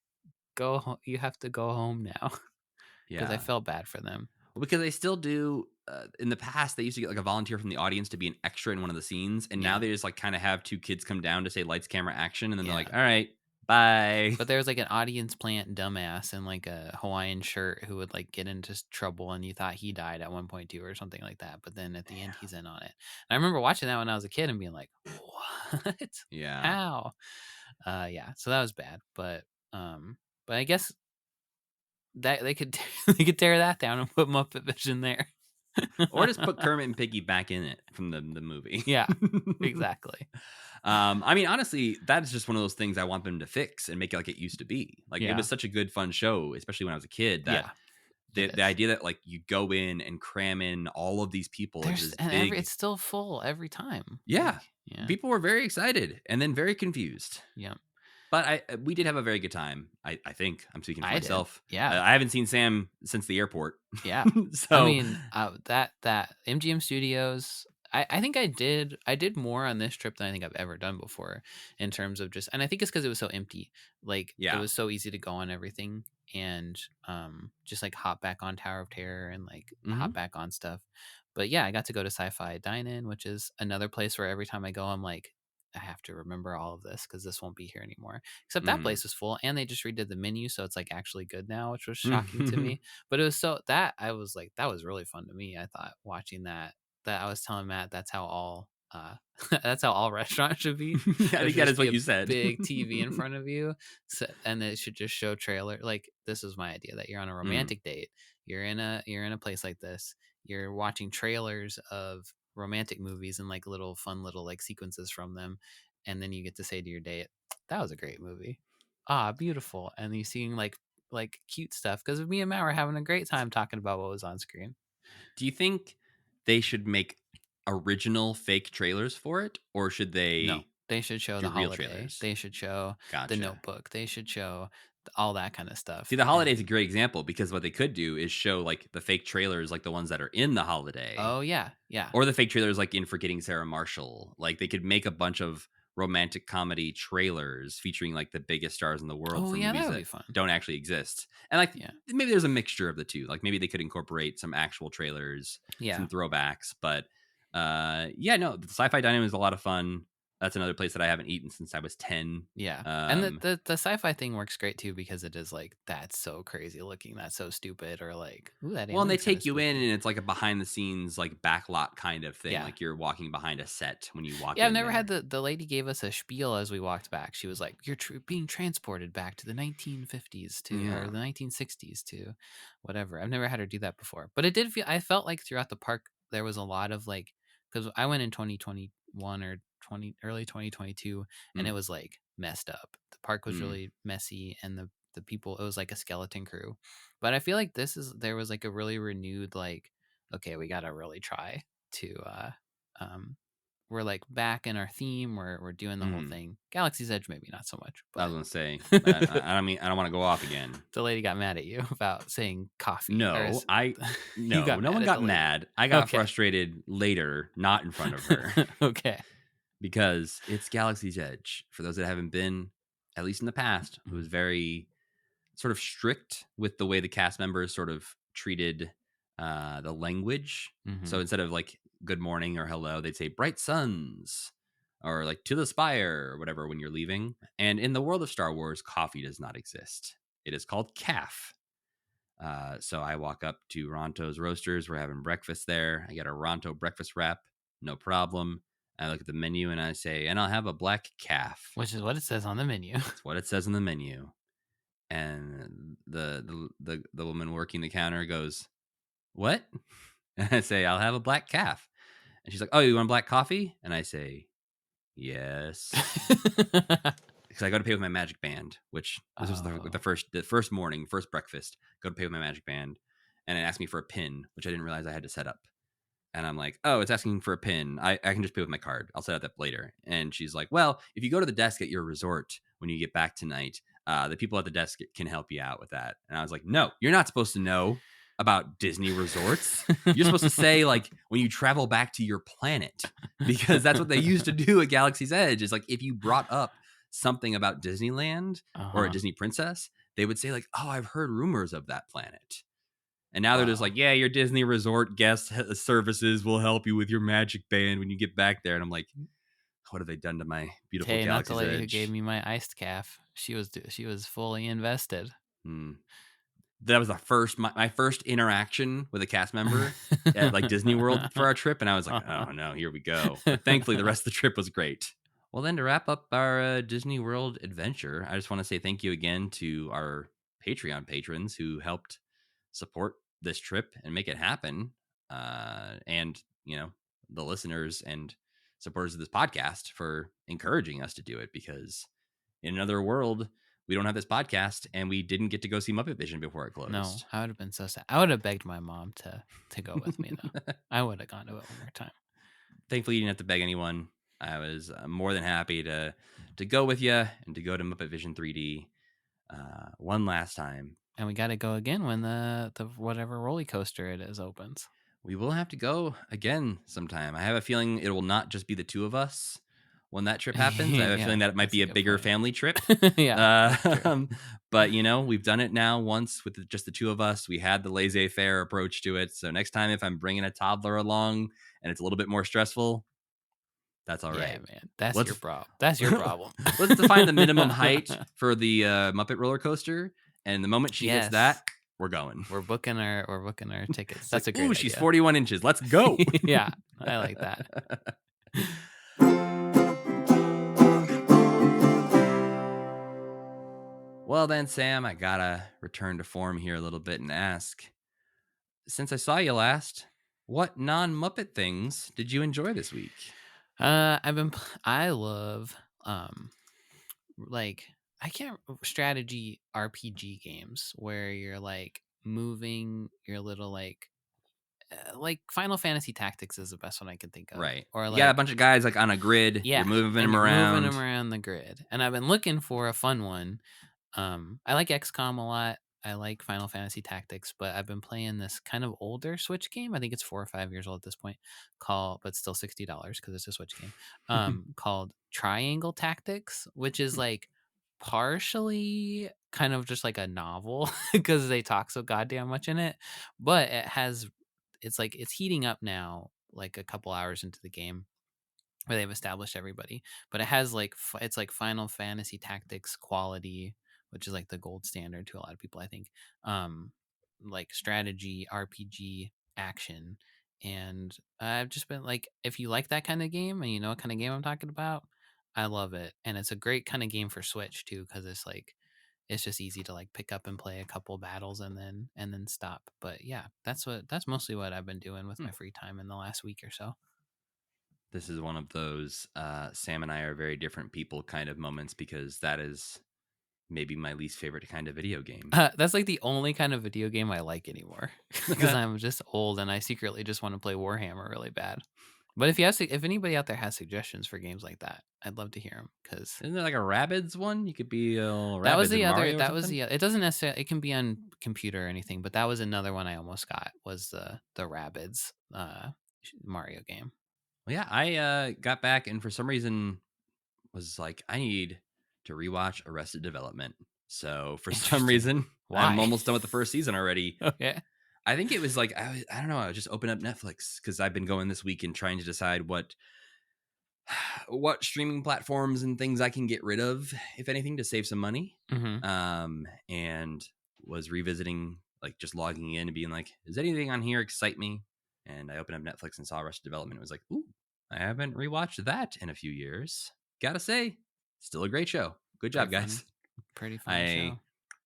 you have to go home now. Because I Yeah. felt bad for them. Well, because they still do. In the past, they used to get like a volunteer from the audience to be an extra in one of the scenes, and now Yeah. they just like kind of have two kids come down to say lights, camera, action, and then they're Yeah. like, "All right, bye." But there's like an audience plant dumbass in like a Hawaiian shirt who would like get into trouble, and you thought he died at one point too or something like that. But then at the end, he's in on it. And I remember watching that when I was a kid and being like, "What? Yeah. How?" Yeah. So that was bad. But I guess that they could they could tear that down and put Muppet Vision there. Or just put Kermit and Piggy back in it from the movie. Yeah, exactly. I mean, honestly, that's just one of those things I want them to fix and make it like it used to be. Like it Yeah. was such a good, fun show, especially when I was a kid. That Yeah, it the is. idea that like you go in and cram in all of these people into There's this and big, it's still full every time. yeah, Like, yeah, people were very excited and then very confused. yeah. But we did have a very good time. I think I'm speaking for I did. myself. Yeah. I haven't seen Sam since the airport. Yeah. I So mean, that MGM Studios, I think I did more on this trip than I think I've ever done before in terms of just, and I think it's because it was so empty. Like it yeah. was so easy to go on everything and just like hop back on Tower of Terror and like Hmm. hop back on stuff. But yeah, I got to go to Sci-Fi Dine-In, which is another place where every time I go, I'm like, I have to remember all of this because this won't be here anymore. Except that Mm. place was full, and they just redid the menu, so it's like actually good now, which was shocking to Mhm. me. But it was so that I was like, that was really fun to me. I thought watching that, that I was telling Matt that's how all that's how all restaurants should be. I There think should that just is be what a you said. big TV in front of you, so, and it should just show trailer. Like this is my idea that you're on a Mm. romantic date. You're in a place like this. You're watching trailers of romantic movies and like little fun little like sequences from them, and then you get to say to your date, "That was a great movie." Ah, beautiful. And you seeing like cute stuff because me and Matt were having a great time talking about what was on screen. Do you think they should make original fake trailers for it, or should No, they they should show do The real Holiday. trailers? They should show The Gotcha. Notebook. They should show all that kind of See, stuff. the holiday is a And great example because what they could do is show like the fake trailers, like the ones that are in the holiday, oh yeah, yeah. or the fake trailers like in Forgetting Sarah Marshall. Like they could make a bunch of romantic comedy trailers featuring like the biggest stars in the world Oh for yeah, that movies would that be fun. don't actually exist. And like Yeah, maybe there's a mixture of the two. Like maybe they could incorporate some actual trailers, yeah, some throwbacks, but yeah, no, the Sci-Fi Dining is a lot of fun. That's another place that I haven't eaten since I was 10. yeah. And the sci-fi thing works great too because it is like that's so crazy looking, that's so stupid, or like ooh that Well, and they alien's kind of take you in spooky. and it's like a behind the scenes like backlot kind of thing. Yeah. Like you're walking behind a set when you walk Yeah, I've in never had there. the lady gave us a spiel as we walked back. She was like, "You're being transported back to the 1950s to or Yeah. the 1960s to whatever." I've never had her do that before, but it did feel. I felt like throughout the park there was a lot of like because I went in 2021 or 20 early 2022, and it Mm, was like messed up. The park was mm, really messy, and the people it was like a skeleton crew. But I feel like there was like a really renewed like, okay, we gotta really try to um we're like back in our theme. We're doing the whole mm. thing. Galaxy's Edge, maybe not so much, I was but gonna say, I don't mean I don't want to go off again. the lady got mad at you about saying coffee, or No, you no, got no mad one at the got lady. mad. I got Okay, frustrated later, not in front of her, okay. because it's Galaxy's Edge. For those that haven't been, at least in the past, it was very sort of strict with the way the cast members sort of treated the language. Mm-hmm. So instead of like good morning or hello, they'd say bright suns or like to the spire or whatever when you're leaving. And in the world of Star Wars, coffee does not exist. It is called calf. So I walk up to Ronto's Roasters. We're having breakfast there. I get a Ronto breakfast wrap, no problem. I look at the menu and I say, and I'll have a black calf. Which is what it says on the menu. That's what it says in the menu. And the woman working the counter goes, "What?" And I say, "I'll have a black calf." And she's like, "Oh, you want black coffee?" And I say, "Yes." Because I go to pay with my Magic Band, which this was Oh. the first morning, first breakfast. Go to pay with my Magic Band, and it asked me for a pin, which I didn't realize I had to set up. And I'm like, "Oh, it's asking for a pin. I can just pay with my card. I'll set up that later." And she's like, "Well, if you go to the desk at your resort when you get back tonight, the people at the desk can help you out with that." And I was like, "No, you're not supposed to know about Disney resorts. You're supposed to say like when you travel back to your planet, because that's what they used to do at Galaxy's Edge. Is like if you brought up something about Disneyland or a Uh-huh. Disney princess, they would say like, "Oh, I've heard rumors of that planet." And now they're just Wow. like, "Yeah, your Disney resort guest services will help you with your Magic Band when you get back there." And I'm like, what have they done to my beautiful Hey, not the Galaxy's lady who gave Edge? me my iced calf. She was fully invested. Hmm. That was my first interaction with a cast member at like Disney World for our trip, and I was like, "Oh no, here we go." But thankfully, the rest of the trip was great. Well, then to wrap up our Disney World adventure, I just want to say thank you again to our Patreon patrons who helped support this trip and make it happen. and the listeners and supporters of this podcast for encouraging us to do it, because in another world we don't have this podcast and we didn't get to go see Muppet Vision before it closed. No, I would have been so sad. I would have begged my mom to go with me though. I would have gone to it one more time. Thankfully, you didn't have to beg anyone. I was more than happy to go with you and to go to Muppet Vision 3D one last time. And we got to go again when the whatever roller coaster it is opens. We will have to go again sometime. I have a feeling it will not just be the two of us when that trip happens. I have a Yeah, feeling that it might that's be a a good bigger point. family trip. Yeah, true. But we've done it now once with just the two of us. We had the laissez-faire approach to it. So next time, if I'm bringing a toddler along and it's a little bit more stressful, that's all Yeah, right. man, that's Let's- your problem. That's your problem. Let's define the minimum height for the Muppet roller coaster, and the moment she hits Yes. that, we're going. We're booking our tickets. It's That's like, a great ooh, idea. she's 41 inches. Let's go. Yeah, I like that. Well then, Sam, I gotta return to form here a little bit and ask, since I saw you last, what non-Muppet things did you enjoy this week? I love like I can't strategy RPG games where you're like moving your little like Final Fantasy Tactics is the best one I can think of. Right. Or You like got a bunch of guys like on a grid. yeah, You're moving and them you're around. moving them around the grid. And I've been looking for a fun one. I like XCOM a lot. I like Final Fantasy Tactics, but I've been playing this kind of older Switch game. I think it's 4 or 5 years old at this point, but still $60 because it's a Switch game. Called Triangle Tactics, which is like partially kind of just like a novel because they talk so goddamn much in it. But it's heating up now, like a couple hours into the game where they've established everybody, but it has like it's like Final Fantasy Tactics quality, which is like the gold standard to a lot of people, I think. Like strategy, RPG, action, and I've just been like, if you like that kind of game and you know what kind of game I'm talking about, I love it, and it's a great kind of game for Switch too because it's just easy to like pick up and play a couple battles and then stop. But yeah, that's mostly what I've been doing with my free time in the last week or so. This is one of those Sam and I are very different people kind of moments, because that is maybe my least favorite kind of video game. That's like the only kind of video game I like anymore because I'm just old and I secretly just want to play Warhammer really bad. But if anybody out there has suggestions for games like that, I'd love to hear them because Isn't there like a Rabbids one? You could be a Rabbids that was the in other. Mario or That was something? the. It doesn't necessarily. It can be on computer or anything, but that was another one I almost got. Was the Rabbids Mario game. Well, yeah, I got back and for some reason was like, I need to rewatch Arrested Development. So for some Interesting. reason, Why? I'm almost done with the first season already. Okay. I think it was like, I don't know, I just opened up Netflix because I've been going this week and trying to decide what streaming platforms and things I can get rid of, if anything, to save some money. Mm-hmm. And was revisiting, like just logging in and being like, does anything on here excite me? And I opened up Netflix and saw Arrested Development. It was like, ooh, I haven't rewatched that in a few years. Gotta say, still a great show. Good job, Pretty guys. funny. Pretty funny show.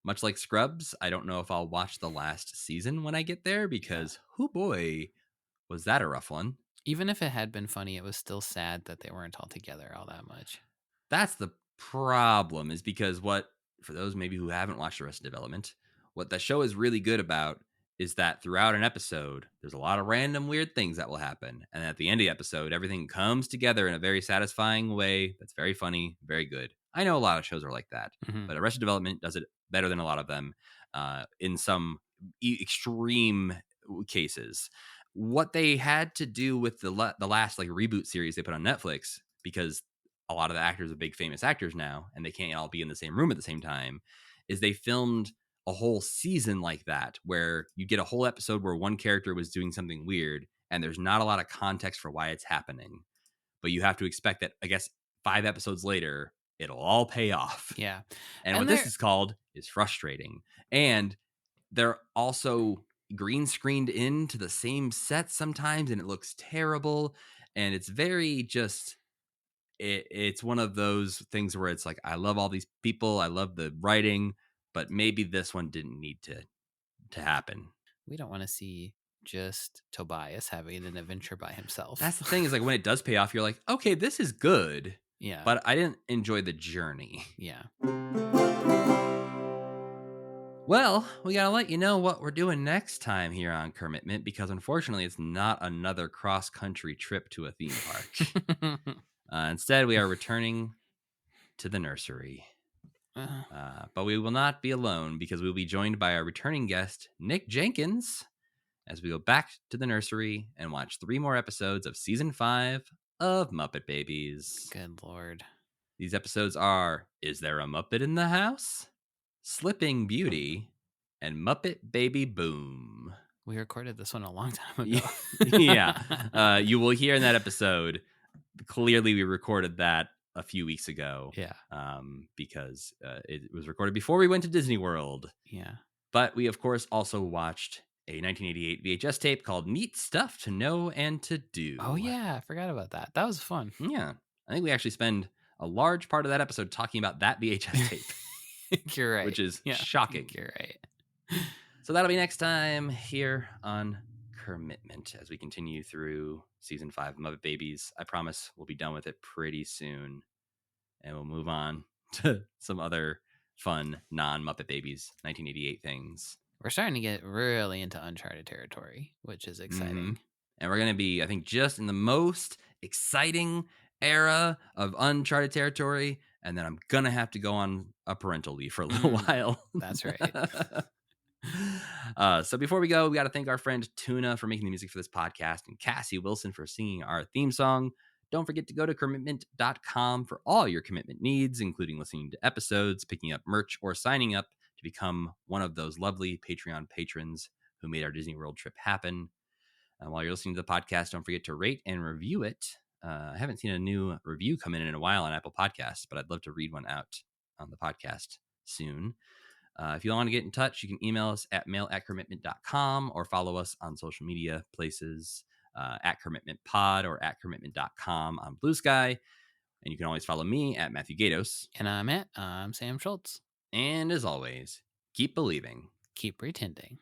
Much like Scrubs, I don't know if I'll watch the last season when I get there, because, oh boy, was that a rough one. Even if it had been funny, it was still sad that they weren't all together all that much. That's the problem, is because for those maybe who haven't watched Arrested Development, what the show is really good about is that throughout an episode, there's a lot of random weird things that will happen. And at the end of the episode, everything comes together in a very satisfying way. That's very funny, very good. I know a lot of shows are like that, but Arrested Development does it better than a lot of them in some extreme cases. What they had to do with the last like reboot series they put on Netflix, because a lot of the actors are big famous actors now and they can't all be in the same room at the same time, is they filmed a whole season like that, where you get a whole episode where one character was doing something weird and there's not a lot of context for why it's happening, but you have to expect that, I guess, 5 episodes later it'll all pay off. Yeah. And what this is called is frustrating. And they're also green screened into the same set sometimes, and it looks terrible. And it's very just, it's one of those things where it's like, I love all these people, I love the writing, but maybe this one didn't need to happen. We don't want to see just Tobias having an adventure by himself. That's the thing is like when it does pay off, you're like, okay, this is good. Yeah. But I didn't enjoy the journey. Yeah. Well, we gotta let you know what we're doing next time here on Commitment because unfortunately, it's not another cross country trip to a theme park. Instead, we are returning to the nursery. But we will not be alone because we will be joined by our returning guest, Nick Jenkins, as we go back to the nursery and watch 3 more episodes of season 5 of Muppet Babies. Good Lord. These episodes are Is There a Muppet in the House? Slipping Beauty, and Muppet Baby Boom. We recorded this one a long time ago. Yeah. You will hear in that episode, clearly we recorded that a few weeks ago. Yeah. Because it was recorded before we went to Disney World. Yeah. But we, of course, also watched a 1988 VHS tape called Neat Stuff to Know and to Do. Oh, yeah. I forgot about that. That was fun. Yeah. I think we actually spend a large part of that episode talking about that VHS tape. You're right. Which is Yeah, shocking. You're right. So that'll be next time here on Commitment as we continue through season 5 of Muppet Babies. I promise we'll be done with it pretty soon. And we'll move on to some other fun non-Muppet Babies 1988 things. We're starting to get really into uncharted territory, which is exciting. Mm-hmm. And we're going to be, I think, just in the most exciting era of uncharted territory. And then I'm going to have to go on a parental leave for a little while. That's right. So before we go, we got to thank our friend Tuna for making the music for this podcast and Cassie Wilson for singing our theme song. Don't forget to go to commitment.com for all your commitment needs, including listening to episodes, picking up merch, or signing up to become one of those lovely Patreon patrons who made our Disney World trip happen. And while you're listening to the podcast, don't forget to rate and review it. I haven't seen a new review come in a while on Apple Podcasts, but I'd love to read one out on the podcast soon. If you want to get in touch, you can email us at mail@commitment.com or follow us on social media places at commitmentpod or at commitment.com on Blue Sky. And you can always follow me at Matthew Gatos. And I'm Sam Schultz. And as always, keep believing. Keep pretending.